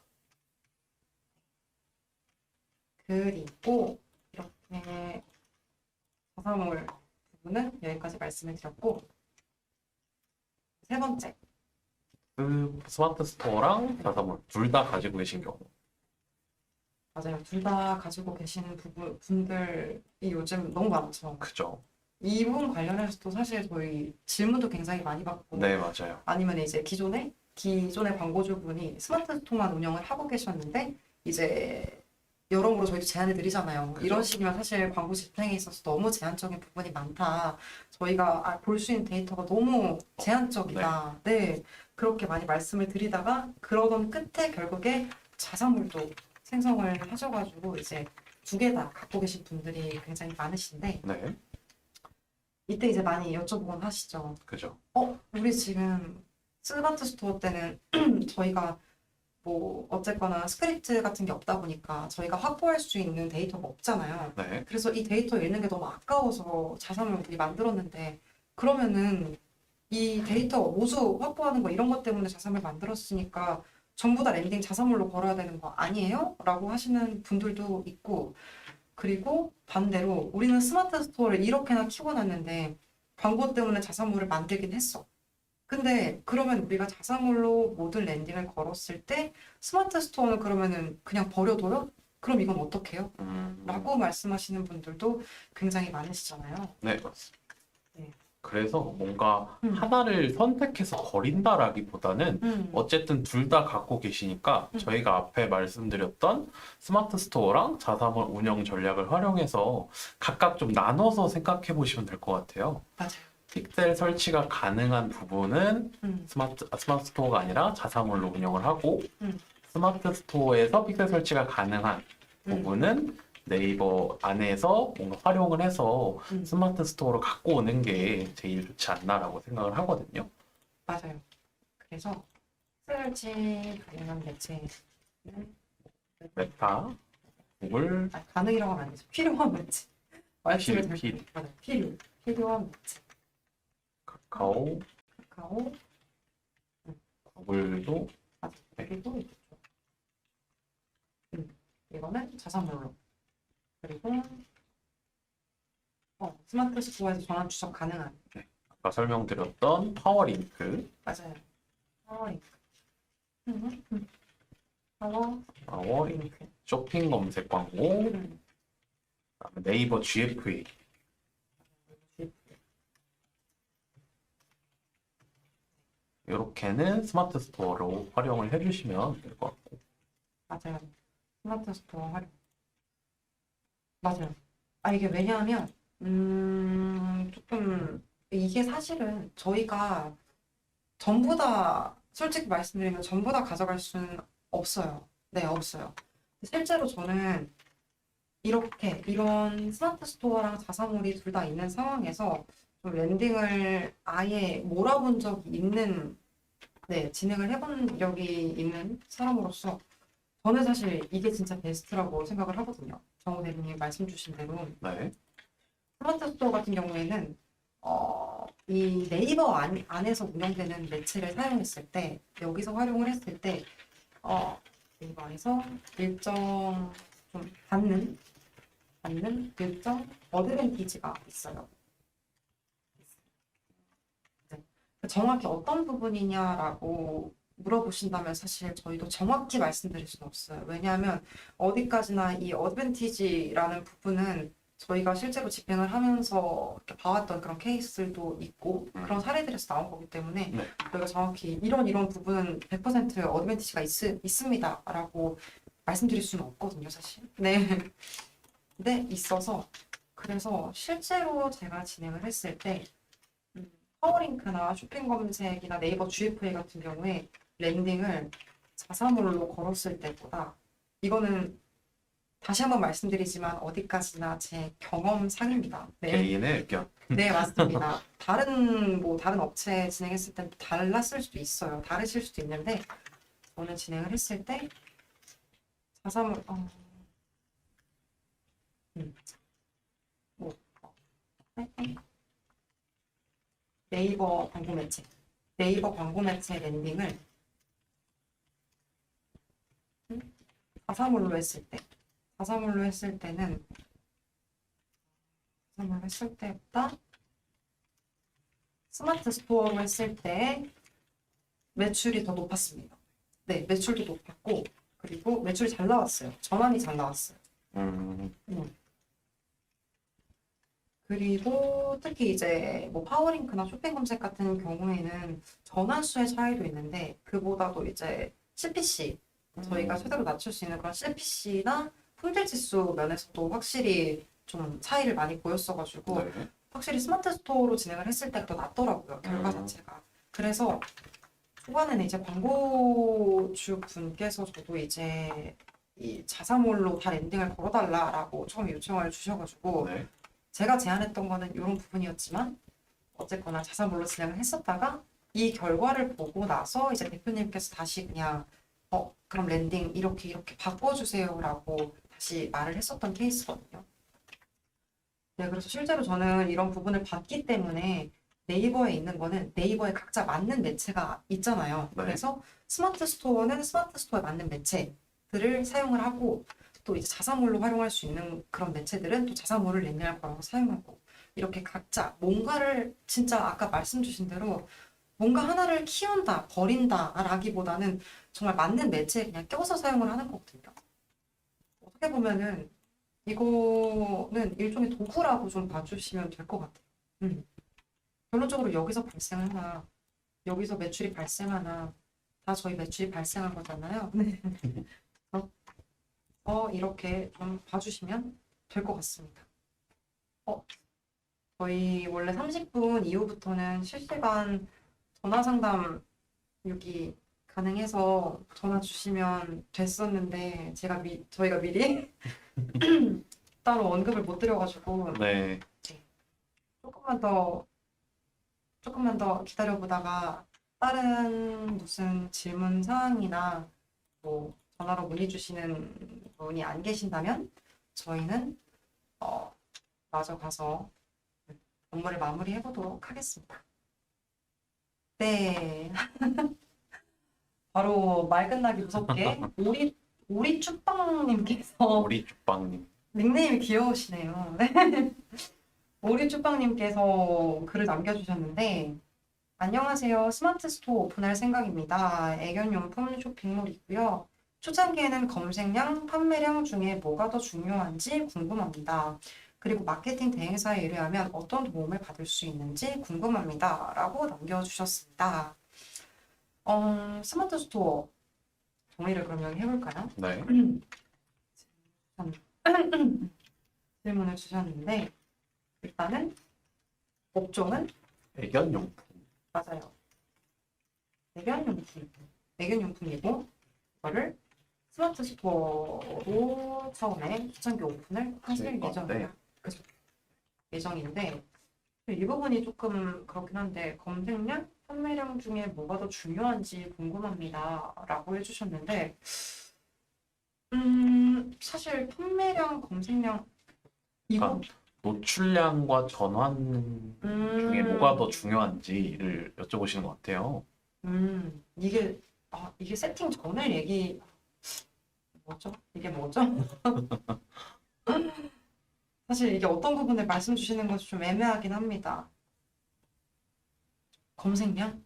그리고 이렇게 자사몰 부분은 여기까지 말씀을 드렸고 세 번째 그 스마트 스토어랑 자사몰 둘 다 가지고 계신 경우. 맞아요. 둘 다 가지고 계시는 분들이 요즘 너무 많죠. 그죠. 이 부분 관련해서도 사실 저희 질문도 굉장히 많이 받고 네, 맞아요. 아니면 이제 기존의 광고주분이 스마트 스토어만 운영을 하고 계셨는데 이제 여러모로 저희도 제안을 드리잖아요. 그죠. 이런 식이면 사실 광고 집행에 있어서 너무 제한적인 부분이 많다. 저희가 볼 수 있는 데이터가 너무 제한적이다. 네. 그렇게 많이 말씀을 드리다가 그러던 끝에 결국에 자사몰도 생성을 하셔가지고 이제 두 개 다 갖고 계신 분들이 굉장히 많으신데 네, 이때 이제 많이 여쭤보곤 하시죠. 그죠. 우리 지금 스마트 스토어 때는 저희가 뭐 어쨌거나 스크립트 같은 게 없다 보니까 저희가 확보할 수 있는 데이터가 없잖아요. 네, 그래서 이 데이터 읽는 게 너무 아까워서 자사몰 우리 만들었는데 그러면은 이 데이터 모두 확보하는 거 이런 것 때문에 자사몰 만들었으니까 전부 다 랜딩 자사몰로 걸어야 되는 거 아니에요? 라고 하시는 분들도 있고 그리고 반대로 우리는 스마트 스토어를 이렇게나 키워놨는데 광고 때문에 자사몰을 만들긴 했어. 근데 그러면 우리가 자사몰로 모든 랜딩을 걸었을 때 스마트 스토어는 그러면은 그냥 버려둬요? 그럼 이건 어떡해요? 라고 말씀하시는 분들도 굉장히 많으시잖아요. 네, 맞습니다. 그래서 뭔가 음. 하나를 선택해서 버린다라기보다는 어쨌든 둘 다 갖고 계시니까 저희가 앞에 말씀드렸던 스마트 스토어랑 자사몰 운영 전략을 활용해서 각각 좀 나눠서 생각해 보시면 될 것 같아요. 맞아요. 픽셀 설치가 가능한 부분은 음. 스마트 스토어가 아니라 자사몰로 운영을 하고 음. 스마트 스토어에서 픽셀 설치가 가능한 음. 부분은 네이버 안에서 뭔가 활용을 해서 스마트 스토어로 갖고 오는 게 제일 좋지 않나라고 생각을 하거든요. 맞아요. 그래서 설치 가능한 매체는 메타, 구글, 가능이라고 하면 안 되죠. 필요한 매체. 말씀을 잘 필. 맞아요. 필요한 매체. 카카오, 카카오, 구글도 맞아. 그리고 있죠. 이거는 자사몰로. 그리고 스마트 스토어에서 전환 추적 가능한. 아까 설명드렸던 파워링크, 맞아요. 파워링크. 파워링크. 파워링크, 쇼핑 검색 광고, 그다음에 네이버 GFA. 이렇게는 스마트 스토어로 활용을 해주시면 될 것 같고. 맞아요. 스마트 스토어 활용. 맞아요. 이게 왜냐하면, 조금, 이게 사실은 저희가 전부 다, 솔직히 말씀드리면 전부 다 가져갈 수는 없어요. 네, 없어요. 실제로 저는 이런 스마트 스토어랑 자사몰이 둘 다 있는 상황에서 좀 랜딩을 아예 몰아본 적이 있는, 네, 진행을 해본 적이 있는 사람으로서 저는 사실 이게 진짜 베스트라고 생각을 하거든요. 정우 대리님 말씀 주신 대로. 네. 스마트 스토어 같은 경우에는 이 네이버 안에서 운영되는 매체를 사용했을 때 여기서 활용을 했을 때 네이버 안에서 일정 좀 받는 일정 어드밴티지가 있어요. 네. 정확히 어떤 부분이냐라고 물어보신다면 사실 저희도 정확히 말씀드릴 수는 없어요. 왜냐하면 어디까지나 이 어드밴티지라는 부분은 저희가 실제로 집행을 하면서 이렇게 봐왔던 그런 케이스들도 있고 그런 사례들에서 나온 거기 때문에 네. 저희가 정확히 이런 부분은 100% 어드밴티지가 있습니다라고 말씀드릴 수는 없거든요, 사실. 네. 네, 있어서 그래서 실제로 제가 진행을 했을 때 파워링크나 쇼핑 검색이나 네이버 GFA 같은 경우에 랜딩을 자사몰로 걸었을 때보다 이거는 다시 한번 말씀드리지만 어디까지나 제 경험상입니다. 네, 개인의 의견. 네 맞습니다. 다른 업체 진행했을 땐 달랐을 수도 있어요. 다르실 수도 있는데 저는 진행을 했을 때 자사몰 뭐 네이버 광고 매체 랜딩을 자사몰로 했을 때보다 스마트 스토어로 했을 때 매출이 더 높았습니다. 네, 매출도 높았고 그리고 매출이 잘 나왔어요. 전환이 잘 나왔어요. 그리고 특히 이제 뭐 파워링크나 쇼핑 검색 같은 경우에는 전환수의 차이도 있는데 그보다도 이제 CPC 저희가 최대로 낮출 수 있는 그런 CPC나 품질 지수 면에서도 확실히 좀 차이를 많이 보였어가지고 네. 확실히 스마트 스토어로 진행을 했을 때가 더 낫더라고요, 결과 자체가. 그래서 초반에는 이제 광고주 분께서 저도 이제 이 자사몰로 다 랜딩을 걸어달라라고 처음에 요청을 주셔가지고 네. 제가 제안했던 거는 이런 부분이었지만 어쨌거나 자사몰로 진행을 했었다가 이 결과를 보고 나서 이제 대표님께서 다시 그냥 그럼 랜딩 이렇게 바꿔주세요라고 다시 말을 했었던 케이스거든요. 네, 그래서 실제로 저는 이런 부분을 봤기 때문에 네이버에 있는 거는 네이버에 각자 맞는 매체가 있잖아요. 네. 그래서 스마트 스토어는 스마트 스토어에 맞는 매체들을 사용을 하고 또 이제 자사몰로 활용할 수 있는 그런 매체들은 또 자사몰을 랜딩할 거라고 사용하고 이렇게 각자 뭔가를 진짜 아까 말씀 주신 대로 뭔가 하나를 키운다, 버린다라기보다는 정말 맞는 매체에 그냥 껴서 사용을 하는 거거든요. 어떻게 보면은 이거는 일종의 도구라고 좀 봐주시면 될 것 같아요. 결론적으로 여기서 발생하나, 여기서 매출이 발생하나, 다 저희 매출이 발생한 거잖아요. 네. 이렇게 좀 봐주시면 될 것 같습니다. 저희 원래 30분 이후부터는 실시간 전화 상담 여기 가능해서 전화 주시면 됐었는데 저희가 미리 따로 언급을 못 드려가지고 네. 조금만 더 기다려보다가 다른 무슨 질문 사항이나 뭐 전화로 문의 주시는 분이 안 계신다면 저희는 마저 가서 업무를 마무리해 보도록 하겠습니다. 네. 바로 말 끝나기 무섭게 오리 축빵님께서 우리 죽방님. 닉네임이 귀여우시네요. 네. 오리 축빵님께서 글을 남겨주셨는데 안녕하세요. 스마트 스토어 오픈할 생각입니다. 애견용품 쇼핑몰이고요. 초창기에는 검색량, 판매량 중에 뭐가 더 중요한지 궁금합니다. 그리고 마케팅 대행사에 의뢰하면 어떤 도움을 받을 수 있는지 궁금합니다. 라고 남겨주셨습니다. 스마트 스토어 정리를 그러면 해볼까요? 네. 질문을 주셨는데 일단은 업종은 애견용품. 맞아요. 애견용품이고 이거를 스마트 스토어로 처음에 초창기 오픈을 하실 예정이에요. 그죠? 예정인데 이 부분이 조금 그렇긴 한데 검색량, 판매량 중에 뭐가 더 중요한지 궁금합니다. 라고 해주셨는데 사실 판매량, 검색량 이거 노출량과 전환 중에 뭐가 더 중요한지를 여쭤보시는 것 같아요. 이게 세팅 전에 이게 뭐죠? 사실 이게 어떤 부분을 말씀 주시는 것이 좀 애매하긴 합니다. 검색량?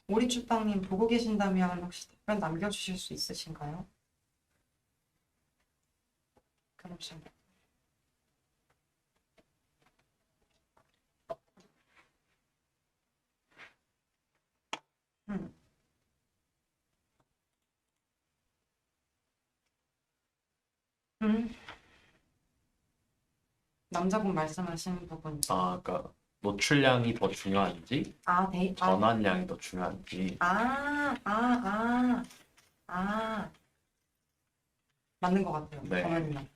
오리축빵님 보고 계신다면 혹시 답변 남겨주실 수 있으신가요? 잠시만요. 남자분 말씀하신 부분. 그러니까 노출량이 더 중요한지, 전환량이 더 중요한지. 맞는 것 같아요. 네.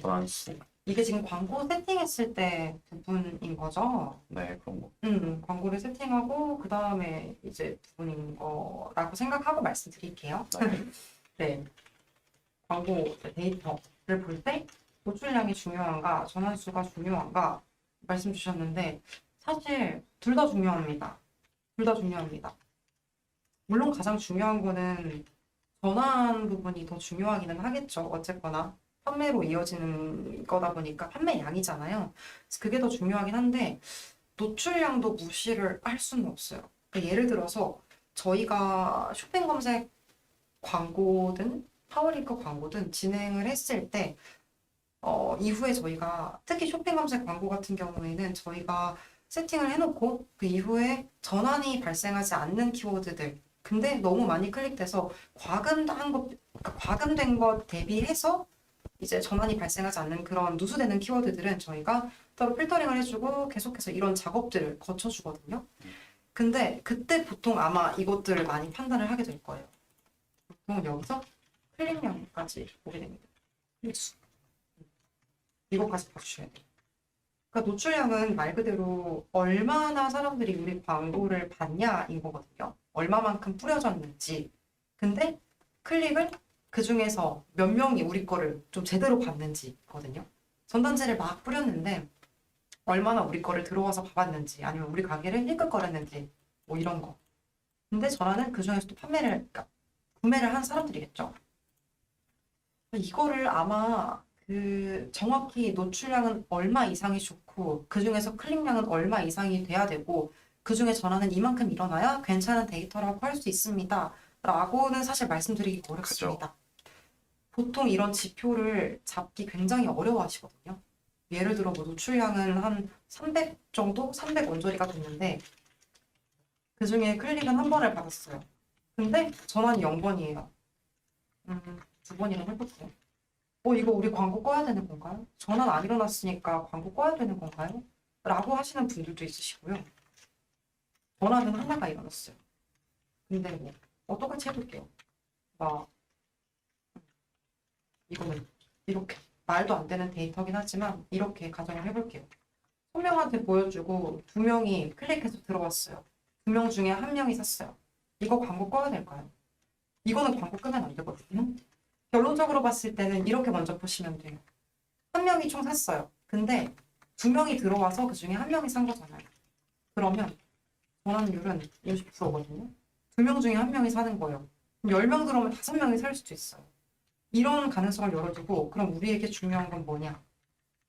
전환수. 이게 지금 광고 세팅했을 때 부분인 거죠? 네, 그런 거. 광고를 세팅하고 그 다음에 이제 부분인 거라고 생각하고 말씀드릴게요. 네. 광고 데이터를 볼 때 노출량이 중요한가, 전환수가 중요한가 말씀 주셨는데 사실 둘 다 중요합니다. 둘 다 중요합니다. 물론 가장 중요한 거는 전환 부분이 더 중요하기는 하겠죠. 어쨌거나 판매로 이어지는 거다 보니까 판매량이잖아요. 그래서 그게 더 중요하긴 한데 노출량도 무시를 할 수는 없어요. 그러니까 예를 들어서 저희가 쇼핑 검색 광고든 파워링크 광고든 진행을 했을 때 이후에 저희가 특히 쇼핑 검색 광고 같은 경우에는 저희가 세팅을 해놓고 그 이후에 전환이 발생하지 않는 키워드들 근데 너무 많이 클릭돼서 과금된 것 대비해서 이제 전환이 발생하지 않는 그런 누수되는 키워드들은 저희가 따로 필터링을 해주고 계속해서 이런 작업들을 거쳐주거든요. 근데 그때 보통 아마 이것들을 많이 판단을 하게 될 거예요. 보통 여기서 클릭량까지 보게 됩니다. 클릭수. 이것까지 봐주셔야 돼요. 그러니까 노출량은 말 그대로 얼마나 사람들이 우리 광고를 봤냐인 거거든요. 얼마만큼 뿌려졌는지. 근데 클릭은 그 중에서 몇 명이 우리 거를 좀 제대로 봤는지거든요. 전단지를 막 뿌렸는데 얼마나 우리 거를 들어와서 봐봤는지 아니면 우리 가게를 힐끗거렸는지 뭐 이런 거. 근데 전화는 그 중에서도 그러니까 구매를 한 사람들이겠죠. 이거를 아마 정확히 노출량은 얼마 이상이 좋고 그 중에서 클릭량은 얼마 이상이 돼야 되고 그 중에 전화는 이만큼 일어나야 괜찮은 데이터라고 할 수 있습니다. 라고는 사실 말씀드리기 어렵습니다. 그죠. 보통 이런 지표를 잡기 굉장히 어려워하시거든요. 예를 들어 뭐 노출량은 한 300 정도? 300 원저리가 됐는데 그 중에 클릭은 한 번을 받았어요. 근데 전환이 0번이에요. 2번이라고 해볼게요. 이거 우리 광고 꺼야 되는 건가요? 전환 안 일어났으니까 광고 꺼야 되는 건가요? 라고 하시는 분들도 있으시고요. 전환은 하나가 일어났어요. 근데 뭐 똑같이 해볼게요. 막 이거는 이렇게 말도 안 되는 데이터긴 하지만 이렇게 가정을 해볼게요. 1명한테 보여주고 2명이 클릭해서 들어왔어요. 2명 중에 1명이 샀어요. 이거 광고 꺼야 될까요? 이거는 광고 끄면 안 되거든요. 결론적으로 봤을 때는 이렇게 먼저 보시면 돼요. 1명이 총 샀어요. 근데 2명이 들어와서 그 중에 1명이 산 거잖아요. 그러면 전환율은 50%거든요. 2명 중에 1명이 사는 거예요. 10명 들어오면 5명이 살 수도 있어요. 이런 가능성을 열어두고 그럼 우리에게 중요한 건 뭐냐?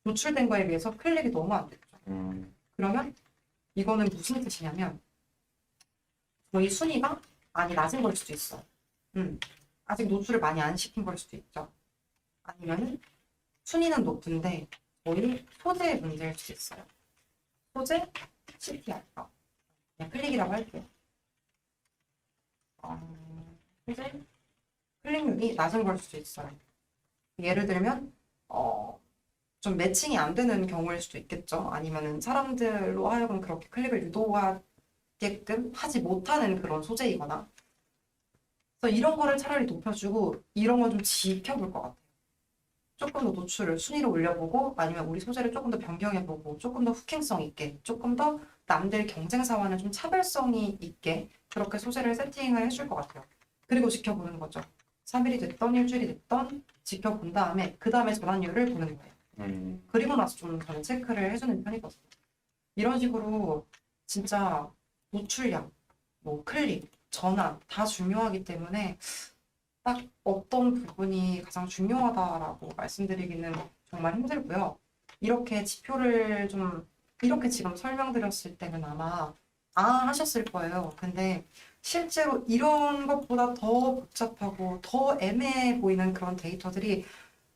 노출된 거에 비해서 클릭이 너무 안 됐죠. 그러면 이거는 무슨 뜻이냐면 저희 순위가 많이 낮은 걸 수도 있어요. 아직 노출을 많이 안 시킨 걸 수도 있죠. 아니면은 순위는 높은데 저희 소재의 문제일 수도 있어요. 소재 CTR. 그냥 클릭이라고 할게요. 소재 클릭률이 낮은 걸 수도 있어요. 예를 들면 좀 매칭이 안 되는 경우일 수도 있겠죠. 아니면은 사람들로 하여금 그렇게 클릭을 유도하게끔 하지 못하는 그런 소재이거나. 그래서 이런 거를 차라리 높여주고 이런 건 좀 지켜볼 것 같아요. 조금 더 노출을 순위로 올려보고 아니면 우리 소재를 조금 더 변경해보고 조금 더 후킹성 있게 조금 더 남들 경쟁사와는 좀 차별성이 있게 그렇게 소재를 세팅을 해줄 것 같아요. 그리고 지켜보는 거죠. 3일이 됐던 일주일이 됐던 지켜본 다음에 그 다음에 전환율을 보는 거예요. 그리고 나서 좀 저는 체크를 해주는 편이거든요. 이런 식으로 진짜 노출량, 뭐 클릭, 전환 다 중요하기 때문에 딱 어떤 부분이 가장 중요하다라고 말씀드리기는 정말 힘들고요. 이렇게 지표를 좀 이렇게 지금 설명드렸을 때는 아마 하셨을 거예요. 근데 실제로 이런 것보다 더 복잡하고 더 애매해 보이는 그런 데이터들이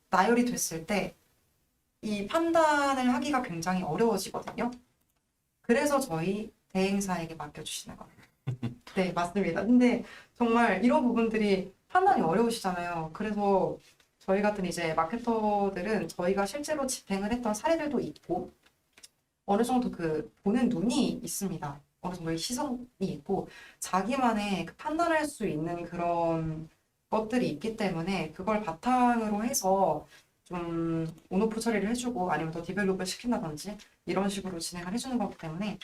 나열이 됐을 때 이 판단을 하기가 굉장히 어려워지거든요. 그래서 저희 대행사에게 맡겨주시는 겁니다. 네, 맞습니다. 근데 정말 이런 부분들이 판단이 어려우시잖아요. 그래서 저희 같은 이제 마케터들은 저희가 실제로 집행을 했던 사례들도 있고 어느 정도 그 보는 눈이 있습니다. 어느 정도의 시선이 있고 자기만의 그 판단할 수 있는 그런 것들이 있기 때문에 그걸 바탕으로 해서 좀 온오프 처리를 해주고 아니면 더 디벨롭을 시킨다든지 이런 식으로 진행을 해주는 거기 때문에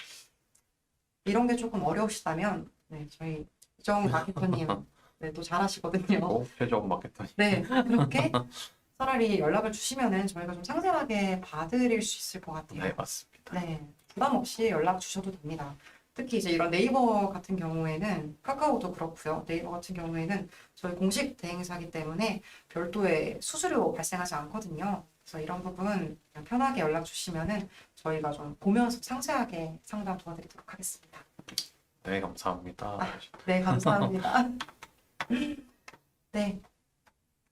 이런 게 조금 어려우시다면 네, 저희 이정 마케터님 네, 또 잘하시거든요. 표정 마케터님. 네, 그렇게 차라리 연락을 주시면은 저희가 좀 상세하게 봐드릴 수 있을 것 같아요. 네, 맞습니다. 네, 부담 없이 연락 주셔도 됩니다. 특히 이제 이런 네이버 같은 경우에는 카카오도 그렇고요. 네이버 같은 경우에는 저희 공식 대행사이기 때문에 별도의 수수료 발생하지 않거든요. 그래서 이런 부분 그냥 편하게 연락 주시면은 저희가 좀 보면서 상세하게 상담 도와드리도록 하겠습니다. 네, 감사합니다. 네, 감사합니다. 네,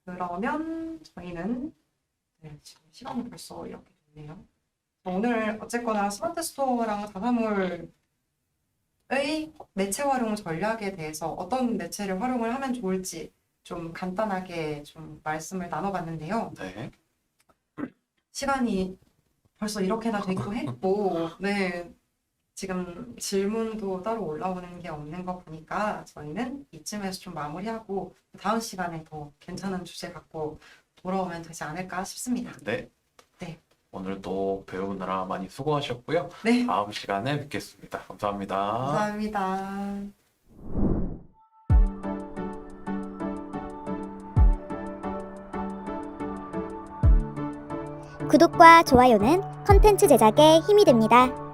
그러면 저희는 네, 지금 시간이 벌써 이렇게 됐네요. 오늘 어쨌거나 스마트 스토어랑 자사몰의 매체 활용 전략에 대해서 어떤 매체를 활용을 하면 좋을지 좀 간단하게 좀 말씀을 나눠봤는데요. 네. 시간이 벌써 이렇게나 되기도 했고, 네, 지금 질문도 따로 올라오는 게 없는 거 보니까 저희는 이쯤에서 좀 마무리하고 다음 시간에 더 괜찮은 주제 갖고 돌아오면 되지 않을까 싶습니다. 네. 네. 오늘도 배우느라 많이 수고하셨고요. 네, 다음 시간에 뵙겠습니다. 감사합니다. 감사합니다. 구독과 좋아요는 컨텐츠 제작에 힘이 됩니다.